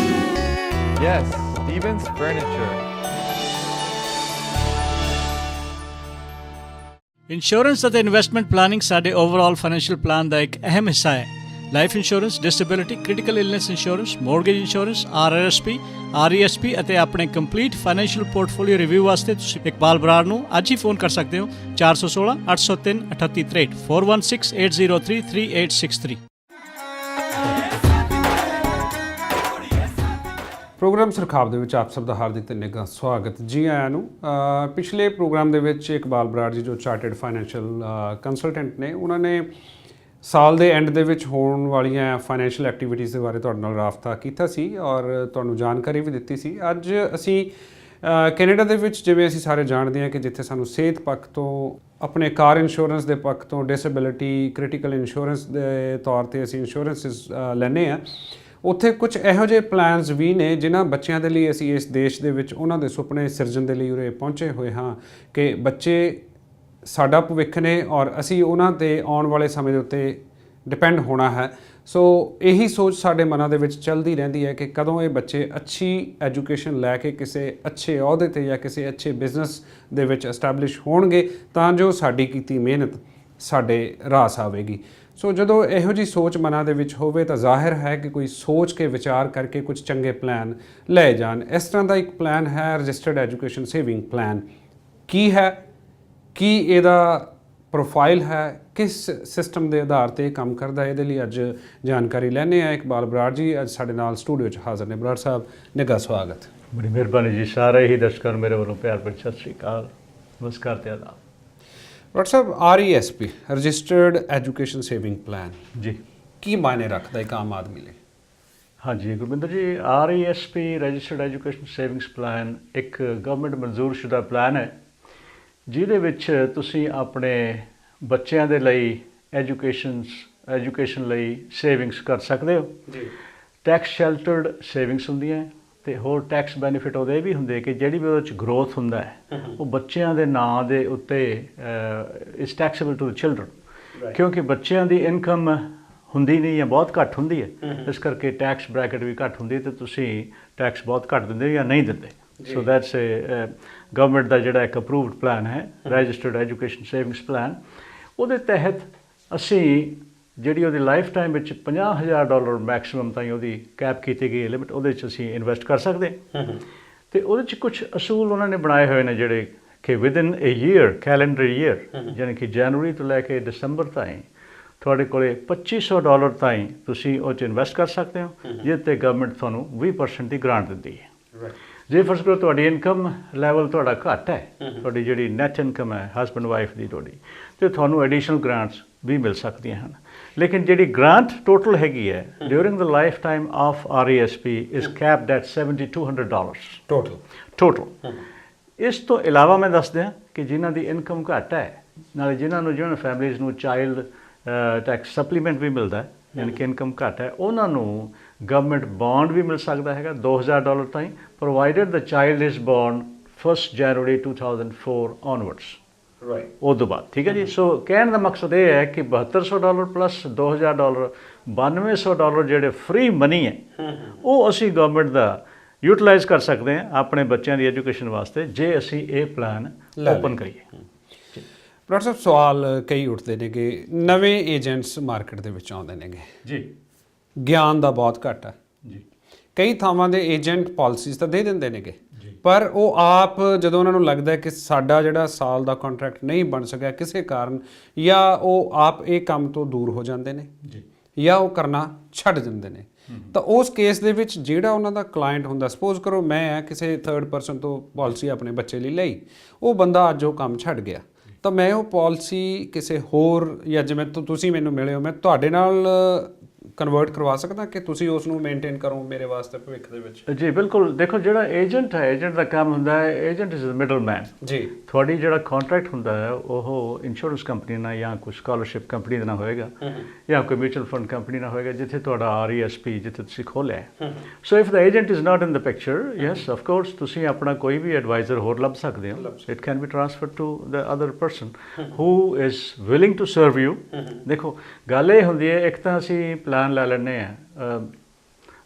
Yes, Stevens Furniture. Insurance ਅਤੇ investment planning ਸਾਡੇ overall financial plan ਦਾ ਇੱਕ ਅਹਿਮ ਹਿੱਸਾ ਹੈ। Life insurance, disability, critical illness insurance, mortgage insurance, RRSP, RESP ਅਤੇ ਆਪਣੇ complete financial portfolio review ਵਾਸਤੇ ਤੁਸੀਂ ਇਕਬਾਲ ਬਰਾੜ ਨੂੰ ਅੱਜ ਹੀ ਫੋਨ ਕਰ ਸਕਦੇ ਹੋ 416 803 3863 416 803 3863। ਪ੍ਰੋਗਰਾਮ ਸਰਖਾਬ ਦੇ ਵਿੱਚ ਆਪ ਸਭ ਦਾ ਹਾਰਦਿਕ ਤੇ ਨਿੱਘਾ ਸਵਾਗਤ। ਜੀ ਆਇਆਂ ਨੂੰ। ਪਿਛਲੇ ਪ੍ਰੋਗਰਾਮ ਦੇ ਵਿੱਚ ਇਕਬਾਲ ਬਰਾੜ ਜੀ ਜੋ ਚਾਰਟਰਡ ਫਾਈਨੈਂਸ਼ੀਅਲ ਕੰਸਲਟੈਂਟ ਨੇ, ਉਹਨਾਂ ਨੇ ਸਾਲ ਦੇ ਐਂਡ ਦੇ ਵਿੱਚ ਹੋਣ ਵਾਲੀਆਂ ਫਾਈਨੈਂਸ਼ੀਅਲ ਐਕਟੀਵਿਟੀਜ਼ ਦੇ ਬਾਰੇ ਤੁਹਾਡੇ ਨਾਲ ਰਾਬਤਾ ਕੀਤਾ ਸੀ ਔਰ ਤੁਹਾਨੂੰ ਜਾਣਕਾਰੀ ਵੀ ਦਿੱਤੀ ਸੀ। ਅੱਜ ਅਸੀਂ ਕੈਨੇਡਾ ਦੇ ਵਿੱਚ, ਜਿਵੇਂ ਅਸੀਂ ਸਾਰੇ ਜਾਣਦੇ ਹਾਂ ਕਿ ਜਿੱਥੇ ਸਾਨੂੰ ਸਿਹਤ ਪੱਖ ਤੋਂ, ਆਪਣੇ ਕਾਰ ਇੰਸ਼ੋਰੈਂਸ ਦੇ ਪੱਖ ਤੋਂ, ਡਿਸੇਬਿਲਿਟੀ, ਕ੍ਰਿਟੀਕਲ ਇੰਸ਼ੋਰੈਂਸ ਦੇ ਤੌਰ 'ਤੇ ਅਸੀਂ ਇੰਸ਼ੋਰੈਂਸਿਸ ਲੈਂਦੇ ਹਾਂ, ਉੱਥੇ ਕੁਝ ਇਹੋ ਜਿਹੇ ਪਲਾਨਸ ਵੀ ਨੇ ਜਿਨ੍ਹਾਂ ਬੱਚਿਆਂ ਦੇ ਲਈ ਅਸੀਂ ਇਸ ਦੇਸ਼ ਦੇ ਵਿੱਚ ਉਹਨਾਂ ਦੇ ਸੁਪਨੇ ਸਿਰਜਣ ਦੇ ਲਈ ਉਰੇ ਪਹੁੰਚੇ ਹੋਏ ਹਾਂ ਕਿ ਬੱਚੇ ਸਾਡਾ ਭਵਿੱਖ ਨੇ ਔਰ ਅਸੀਂ ਉਹਨਾਂ 'ਤੇ ਆਉਣ ਵਾਲੇ ਸਮੇਂ ਦੇ ਉੱਤੇ ਡਿਪੈਂਡ ਹੋਣਾ ਹੈ। ਸੋ ਇਹੀ ਸੋਚ ਸਾਡੇ ਮਨਾਂ ਦੇ ਵਿੱਚ ਚੱਲਦੀ ਰਹਿੰਦੀ ਹੈ ਕਿ ਕਦੋਂ ਇਹ ਬੱਚੇ ਅੱਛੀ ਐਜੂਕੇਸ਼ਨ ਲੈ ਕੇ ਕਿਸੇ ਅੱਛੇ ਅਹੁਦੇ 'ਤੇ ਜਾਂ ਕਿਸੇ ਅੱਛੇ ਬਿਜ਼ਨਸ ਦੇ ਵਿੱਚ ਐਸਟੈਬਲਿਸ਼ ਹੋਣਗੇ ਤਾਂ ਜੋ ਸਾਡੀ ਕੀਤੀ ਮਿਹਨਤ ਸਾਡੇ ਰਾਸ ਆਵੇਗੀ। ਸੋ ਜਦੋਂ ਇਹੋ ਜਿਹੀ ਸੋਚ ਮਨਾਂ ਦੇ ਵਿੱਚ ਹੋਵੇ ਤਾਂ ਜ਼ਾਹਿਰ ਹੈ ਕਿ ਕੋਈ ਸੋਚ ਕੇ ਵਿਚਾਰ ਕਰਕੇ ਕੁਝ ਚੰਗੇ ਪਲਾਨ ਲਏ ਜਾਣ। ਇਸ ਤਰ੍ਹਾਂ ਦਾ ਇੱਕ ਪਲਾਨ ਹੈ ਰਜਿਸਟਰਡ ਐਜੂਕੇਸ਼ਨ ਸੇਵਿੰਗ ਪਲਾਨ। ਕੀ ਹੈ, ਕੀ ਇਹਦਾ ਪ੍ਰੋਫਾਈਲ ਹੈ, ਕਿਸ ਸਿਸਟਮ ਦੇ ਆਧਾਰ 'ਤੇ ਕੰਮ ਕਰਦਾ, ਇਹਦੇ ਲਈ ਅੱਜ ਜਾਣਕਾਰੀ ਲੈਂਦੇ ਹਾਂ। ਇਕਬਾਲ ਬਰਾੜ ਜੀ ਅੱਜ ਸਾਡੇ ਨਾਲ ਸਟੂਡੀਓ 'ਚ ਹਾਜ਼ਰ ਨੇ। ਬਰਾੜ ਸਾਹਿਬ, ਨਿੱਘਾ ਸਵਾਗਤ। ਬੜੀ ਮਿਹਰਬਾਨੀ ਜੀ। ਸਾਰੇ ਹੀ ਦਰਸ਼ਕਾਂ ਨੂੰ ਮੇਰੇ ਵੱਲੋਂ ਪਿਆਰ ਭਰੀ ਸਤਿ ਸ਼੍ਰੀ ਅਕਾਲ, ਨਮਸਕਾਰ ਤੇ ਆਦਾਬ। ਬਰਾੜ ਸਾਹਿਬ, RESP registered education saving plan ਜੀ ਕੀ ਮਾਇਨੇ ਰੱਖਦਾ ਇੱਕ ਆਮ ਆਦਮੀ ਲਈ? ਹਾਂਜੀ ਗੁਰਵਿੰਦਰ ਜੀ, RESP registered education savings plan ਇੱਕ ਗਵਰਨਮੈਂਟ ਮਨਜ਼ੂਰਸ਼ੁਦਾ ਪਲਾਨ ਹੈ ਜਿਹਦੇ ਵਿੱਚ ਤੁਸੀਂ ਆਪਣੇ ਬੱਚਿਆਂ ਦੇ ਲਈ ਐਜੂਕੇਸ਼ਨ ਲਈ ਸੇਵਿੰਗਸ ਕਰ ਸਕਦੇ ਹੋ। ਜੀ ਟੈਕਸ ਸ਼ੈਲਟਰਡ ਸੇਵਿੰਗਸ ਹੁੰਦੀਆਂ ਤੇ ਹੋਰ ਟੈਕਸ ਬੈਨੀਫਿਟ ਉਹਦੇ ਵੀ ਹੁੰਦੇ ਕਿ ਜਿਹੜੀ ਵੀ ਉਹਦੇ 'ਚ ਗਰੋਥ ਹੁੰਦਾ ਹੈ ਉਹ ਬੱਚਿਆਂ ਦੇ ਨਾਂ ਦੇ ਉੱਤੇ is taxable to the children, ਕਿਉਂਕਿ ਬੱਚਿਆਂ ਦੀ ਇਨਕਮ ਹੁੰਦੀ ਨਹੀਂ ਜਾਂ ਬਹੁਤ ਘੱਟ ਹੁੰਦੀ ਹੈ, ਇਸ ਕਰਕੇ ਟੈਕਸ ਬ੍ਰੈਕਟ ਵੀ ਘੱਟ ਹੁੰਦੀ ਤੇ ਤੁਸੀਂ ਟੈਕਸ ਬਹੁਤ ਘੱਟ ਦਿੰਦੇ ਜਾਂ ਨਹੀਂ ਦਿੰਦੇ। ਸੋ ਦੈਟਸ ਗਵਰਨਮੈਂਟ ਦਾ ਜਿਹੜਾ ਇੱਕ ਅਪਰੂਵਡ ਪਲਾਨ ਹੈ ਰਜਿਸਟਰਡ ਐਜੂਕੇਸ਼ਨ ਸੇਵਿੰਗਸ ਪਲਾਨ। ਉਹਦੇ ਤਹਿਤ ਅਸੀਂ ਜਿਹੜੀ ਉਹਦੀ ਲਾਈਫ ਟਾਈਮ ਵਿੱਚ $50,000 ਮੈਕਸਿਮਮ ਤਾਈਂ ਉਹਦੀ ਕੈਪ ਕੀਤੀ ਗਈ ਲਿਮਿਟ, ਉਹਦੇ 'ਚ ਅਸੀਂ ਇਨਵੈਸਟ ਕਰ ਸਕਦੇ। ਅਤੇ ਉਹਦੇ 'ਚ ਕੁਛ ਅਸੂਲ ਉਹਨਾਂ ਨੇ ਬਣਾਏ ਹੋਏ ਨੇ ਜਿਹੜੇ ਕਿ ਵਿਦਿਨ ਏ ਈਅਰ, ਕੈਲੰਡਰ ਈਅਰ, ਯਾਨੀ ਕਿ ਜਨਵਰੀ ਤੋਂ ਲੈ ਕੇ ਦਸੰਬਰ ਤਾਈਂ ਤੁਹਾਡੇ ਕੋਲ $2,500 ਤਾਈਂ ਤੁਸੀਂ ਉਹ 'ਚ ਇਨਵੈਸਟ ਕਰ ਸਕਦੇ ਹੋ, ਜਿਹਦੇ 'ਤੇ ਗਵਰਨਮੈਂਟ ਤੁਹਾਨੂੰ 20% ਦੀ ਗ੍ਰਾਂਟ ਦਿੰਦੀ ਹੈ। ਜੇ ਫਰਜ਼ ਕਰੋ ਤੁਹਾਡੀ ਇਨਕਮ ਲੈਵਲ ਤੁਹਾਡਾ ਘੱਟ ਹੈ, ਤੁਹਾਡੀ ਜਿਹੜੀ ਨੈਟ ਇਨਕਮ ਹੈ ਹਸਬੈਂਡ ਵਾਈਫ ਦੀ ਤੁਹਾਡੀ, ਅਤੇ ਤੁਹਾਨੂੰ ਐਡੀਸ਼ਨਲ ਗ੍ਰਾਂਟਸ ਵੀ ਮਿਲ ਸਕਦੀਆਂ ਹਨ। ਲੇਕਿਨ ਜਿਹੜੀ ਗ੍ਰਾਂਟ ਟੋਟਲ ਹੈਗੀ ਹੈ during the lifetime of RESP is capped at $7,200 total. ਇਸ ਤੋਂ ਇਲਾਵਾ ਮੈਂ ਦੱਸ ਦਿਆਂ ਕਿ ਜਿਨ੍ਹਾਂ ਦੀ ਇਨਕਮ ਘੱਟ ਹੈ, ਨਾਲੇ ਜਿਹਨਾਂ ਫੈਮਲੀਜ਼ ਨੂੰ ਚਾਈਲਡ ਟੈਕਸ ਸਪਲੀਮੈਂਟ ਵੀ ਮਿਲਦਾ ਹੈ, ਯਾਨੀ ਕਿ ਇਨਕਮ ਘੱਟ ਹੈ, ਉਹਨਾਂ ਨੂੰ ਗਵਰਨਮੈਂਟ ਬੌਂਡ ਵੀ ਮਿਲ ਸਕਦਾ ਹੈਗਾ $2,000 ਤਾਈਂ, provided the child is born 1 January 2004 onwards। Right. ਉਹ ਤੋਂ ਬਾਅਦ ਠੀਕ ਹੈ ਜੀ। ਸੋ ਕਹਿਣ ਦਾ ਮਕਸਦ ਇਹ ਹੈ ਕਿ $7200 ਪਲੱਸ $2000 $9200 ਜਿਹੜੇ ਫ੍ਰੀ ਮਨੀ ਹੈ ਉਹ ਅਸੀਂ ਗਵਰਨਮੈਂਟ ਦਾ ਯੂਟਿਲਾਈਜ਼ ਕਰ ਸਕਦੇ ਹਾਂ ਆਪਣੇ ਬੱਚਿਆਂ ਦੀ ਐਜੂਕੇਸ਼ਨ ਵਾਸਤੇ ਜੇ ਅਸੀਂ ਇਹ ਪਲਾਨ ਓਪਨ ਕਰੀਏ। ਡਾਕਟਰ ਸਾਹਿਬ ਸਵਾਲ ਕਈ ਉੱਠਦੇ ਨੇ ਕਿ ਨਵੇਂ ਏਜੰਟਸ ਮਾਰਕੀਟ ਦੇ ਵਿੱਚ ਆਉਂਦੇ ਨੇਗੇ ਜੀ। ਗਿਆਨ ਦਾ ਬਹੁਤ ਘੱਟ ਹੈ ਜੀ। ਕਈ ਥਾਵਾਂ ਦੇ ਏਜੰਟ ਪਾਲਿਸੀਜ਼ ਤਾਂ ਦੇ ਦਿੰਦੇ ਨੇਗੇ ਪਰ ਉਹ ਆਪ ਜਦੋਂ ਉਹਨਾਂ ਨੂੰ ਲੱਗਦਾ ਕਿ ਸਾਡਾ ਜਿਹੜਾ ਸਾਲ ਦਾ ਕੰਟਰੈਕਟ ਨਹੀਂ ਬਣ ਸਕਿਆ ਕਿਸੇ ਕਾਰਨ ਜਾਂ ਉਹ ਆਪ ਇਹ ਕੰਮ ਤੋਂ ਦੂਰ ਹੋ ਜਾਂਦੇ ਨੇ ਜਾਂ ਉਹ ਕਰਨਾ ਛੱਡ ਦਿੰਦੇ ਨੇ ਤਾਂ ਉਸ ਕੇਸ ਦੇ ਵਿੱਚ ਜਿਹੜਾ ਉਹਨਾਂ ਦਾ ਕਲਾਇੰਟ ਹੁੰਦਾ ਸਪੋਜ਼ ਕਰੋ ਮੈਂ ਕਿਸੇ ਥਰਡ ਪਰਸਨ ਤੋਂ ਪਾਲਿਸੀ ਆਪਣੇ ਬੱਚੇ ਲਈ ਲਈ ਉਹ ਬੰਦਾ ਅੱਜ ਉਹ ਕੰਮ ਛੱਡ ਗਿਆ ਤਾਂ ਮੈਂ ਉਹ ਪਾਲਿਸੀ ਕਿਸੇ ਹੋਰ ਜਾਂ ਜਿਵੇਂ ਤੁਸੀਂ ਮੈਨੂੰ ਮਿਲੇ ਹੋ ਮੈਂ ਤੁਹਾਡੇ ਨਾਲ ਕਨਵਰਟ ਕਰਵਾ ਸਕਦਾ ਕਿ ਤੁਸੀਂ ਉਸ ਨੂੰ ਮੇਨਟੇਨ ਕਰੋ ਮੇਰੇ ਵਾਸਤੇ ਭਵਿੱਖ ਦੇ ਵਿੱਚ। ਜੀ ਬਿਲਕੁਲ। ਦੇਖੋ ਜਿਹੜਾ ਏਜੰਟ ਹੈ ਏਜੰਟ ਦਾ ਕੰਮ ਹੁੰਦਾ ਹੈ ਏਜੰਟ ਇਜ਼ ਮਿਡਲ ਮੈਨ ਜੀ। ਤੁਹਾਡੀ ਜਿਹੜਾ ਕੰਟਰੈਕਟ ਹੁੰਦਾ ਹੈ ਉਹ ਇੰਸ਼ੋਰੈਂਸ ਕੰਪਨੀ ਨਾਲ ਜਾਂ ਕੋਈ ਸਕਾਲਰਸ਼ਿਪ ਕੰਪਨੀ ਦੇ ਨਾਲ ਹੋਏਗਾ ਜਾਂ ਕੋਈ ਮਿਊਚੁਅਲ ਫੰਡ ਕੰਪਨੀ ਨਾਲ ਹੋਏਗਾ ਜਿੱਥੇ ਤੁਹਾਡਾ RESP ਜਿੱਥੇ ਤੁਸੀਂ ਖੋਲ੍ਹਿਆ। So if the agent is not in the picture yes of course ਤੁਸੀਂ ਆਪਣਾ ਕੋਈ ਵੀ ਐਡਵਾਈਜ਼ਰ ਹੋਰ ਲੱਭ ਸਕਦੇ ਹੋ। It can be transferred to the other person who is willing to serve you. ਦੇਖੋ ਗੱਲ ਇਹ ਹੁੰਦੀ ਹੈ ਇੱਕ ਤਾਂ ਅਸੀਂ ਪਲਾਨ ਲੈ ਲੈਂਦੇ ਹਾਂ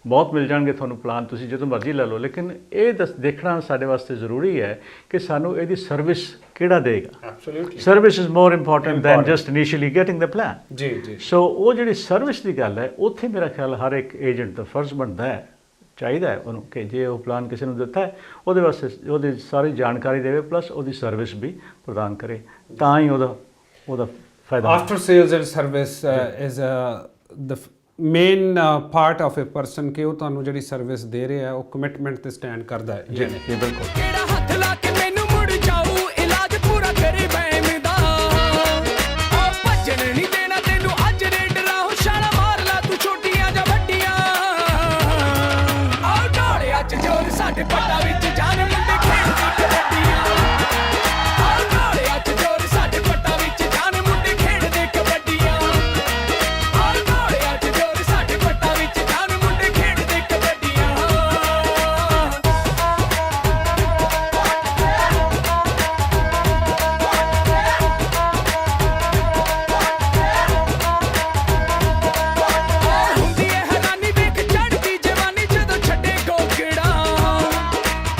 ਬਹੁਤ ਮਿਲ ਜਾਣਗੇ ਤੁਹਾਨੂੰ ਪਲਾਨ ਤੁਸੀਂ ਜਦੋਂ ਮਰਜ਼ੀ ਲੈ ਲਓ ਲੇਕਿਨ ਇਹ ਦੇਖਣਾ ਸਾਡੇ ਵਾਸਤੇ ਜ਼ਰੂਰੀ ਹੈ ਕਿ ਸਾਨੂੰ ਇਹਦੀ ਸਰਵਿਸ ਕਿਹੜਾ ਦੇਗਾ। Service is more important then just initially getting the plan. ਜੀ ਜੀ। ਸੋ ਉਹ ਜਿਹੜੀ ਸਰਵਿਸ ਦੀ ਗੱਲ ਹੈ ਉੱਥੇ ਮੇਰਾ ਖਿਆਲ ਹਰ ਇੱਕ ਏਜੰਟ ਦਾ ਫਰਜ਼ ਬਣਦਾ ਹੈ ਚਾਹੀਦਾ ਹੈ ਉਹਨੂੰ ਕਿ ਜੇ ਉਹ ਪਲਾਨ ਕਿਸੇ ਨੂੰ ਦਿੱਤਾ ਹੈ ਉਹਦੇ ਵਾਸਤੇ ਉਹਦੀ ਸਾਰੀ ਜਾਣਕਾਰੀ ਦੇਵੇ ਪਲੱਸ ਉਹਦੀ ਸਰਵਿਸ ਵੀ ਪ੍ਰਦਾਨ ਕਰੇ ਤਾਂ ਹੀ ਉਹਦਾ ਫਾਇਦਾ। After sales and service is the main part of a person ਕਿ ਉਹ ਤੁਹਾਨੂੰ ਜਿਹੜੀ ਸਰਵਿਸ ਦੇ ਰਿਹਾ ਉਹ ਕਮਿਟਮੈਂਟ ਤੇ ਸਟੈਂਡ ਕਰਦਾ ਹੈ। ਜੀ ਬਿਲਕੁਲ। ਕਿਹੜਾ ਹੱਥ ਲਾ ਕੇ ਮੈਨੂੰ ਮੁੜ ਜਾਊ ਇਲਾਜ ਪੂਰਾ ਕਰੇ ਬੈਮ ਦਾ ਆ ਭੱਜਣ ਨਹੀਂ ਦੇਣਾ ਤੈਨੂੰ ਅੱਜ ਰੇਡ ਰਾਹੋ ਛਾਲਾ ਮਾਰ ਲਾ ਤੂੰ ਛੋਟੀਆਂ ਜਾਂ ਵੱਡੀਆਂ ਆ ਢਾਲਿਆ ਚ ਜੋਰ ਸਾਡੇ ਪੱਟਾਂ ਵਿੱਚ ਜਾਨ ਮੁੰਡੇ ਖੇਡਦੇ ਕਬੱਡੀਆਂ ਆ ਢਾਲਿਆ ਚ ਜੋਰ ਸਾਡੇ ਪੱਟਾਂ ਵਿੱਚ ਜਾਨ ਮੁੰਡੇ ਖੇਡਦੇ ਕਬੱਡੀਆਂ ਆ ਢਾਲਿਆ ਚ ਜੋਰ ਸਾਡੇ ਪੱਟਾਂ ਵਿੱਚ ਜਾਨ ਮੁੰਡੇ ਖੇਡਦੇ ਕਬੱਡੀਆਂ। ਹੁੰਦੀ ਏ ਹੈਰਾਨੀ ਵੇਖ ਚੜ੍ਹਦੀ ਜਵਾਨੀ ਜਦੋਂ ਛੱਡੇ ਗੋਗੜਾ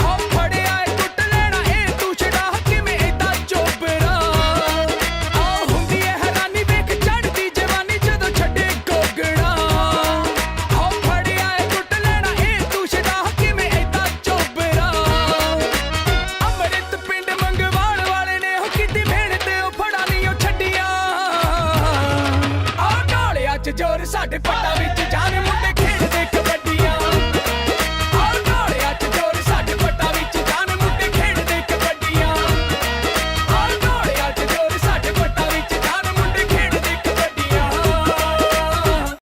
ਆ ਫੜਿਆ ਏ ਟੁੱਟ ਲੈਣਾ ਇਹ ਤੂੰ ਛੜਾ ਕਿਵੇਂ ਏਦਾਂ ਚੋਬਰਾ ਆ ਹੁੰਦੀ ਏ ਹੈਰਾਨੀ ਵੇਖ ਚੜ੍ਹਦੀ ਜਵਾਨੀ ਜਦੋਂ ਛੱਡੇ ਗੋਗੜਾ ਆ ਫੜਿਆ ਏ ਟੁੱਟ ਲੈਣਾ ਇਹ ਤੂੰ ਛੜਾ ਕਿਵੇਂ ਏਦਾਂ ਚੋਬਰਾ ਅੰਮ੍ਰਿਤ ਪਿੰਡ ਮੰਗਵਾਣ ਵਾਲੇ ਨੇ ਉਹ ਕੀਤੀ ਮਿਹਨਤ ਤੇ ਉਹ ਫੜਾ ਨਹੀਂ ਉਹ ਛੱਡੀਆਂ ਆ ਢਾਲਿਆ ਚ ਜੋਰ ਸਾਡੇ ਪੱਟਾਂ ਵਿੱਚ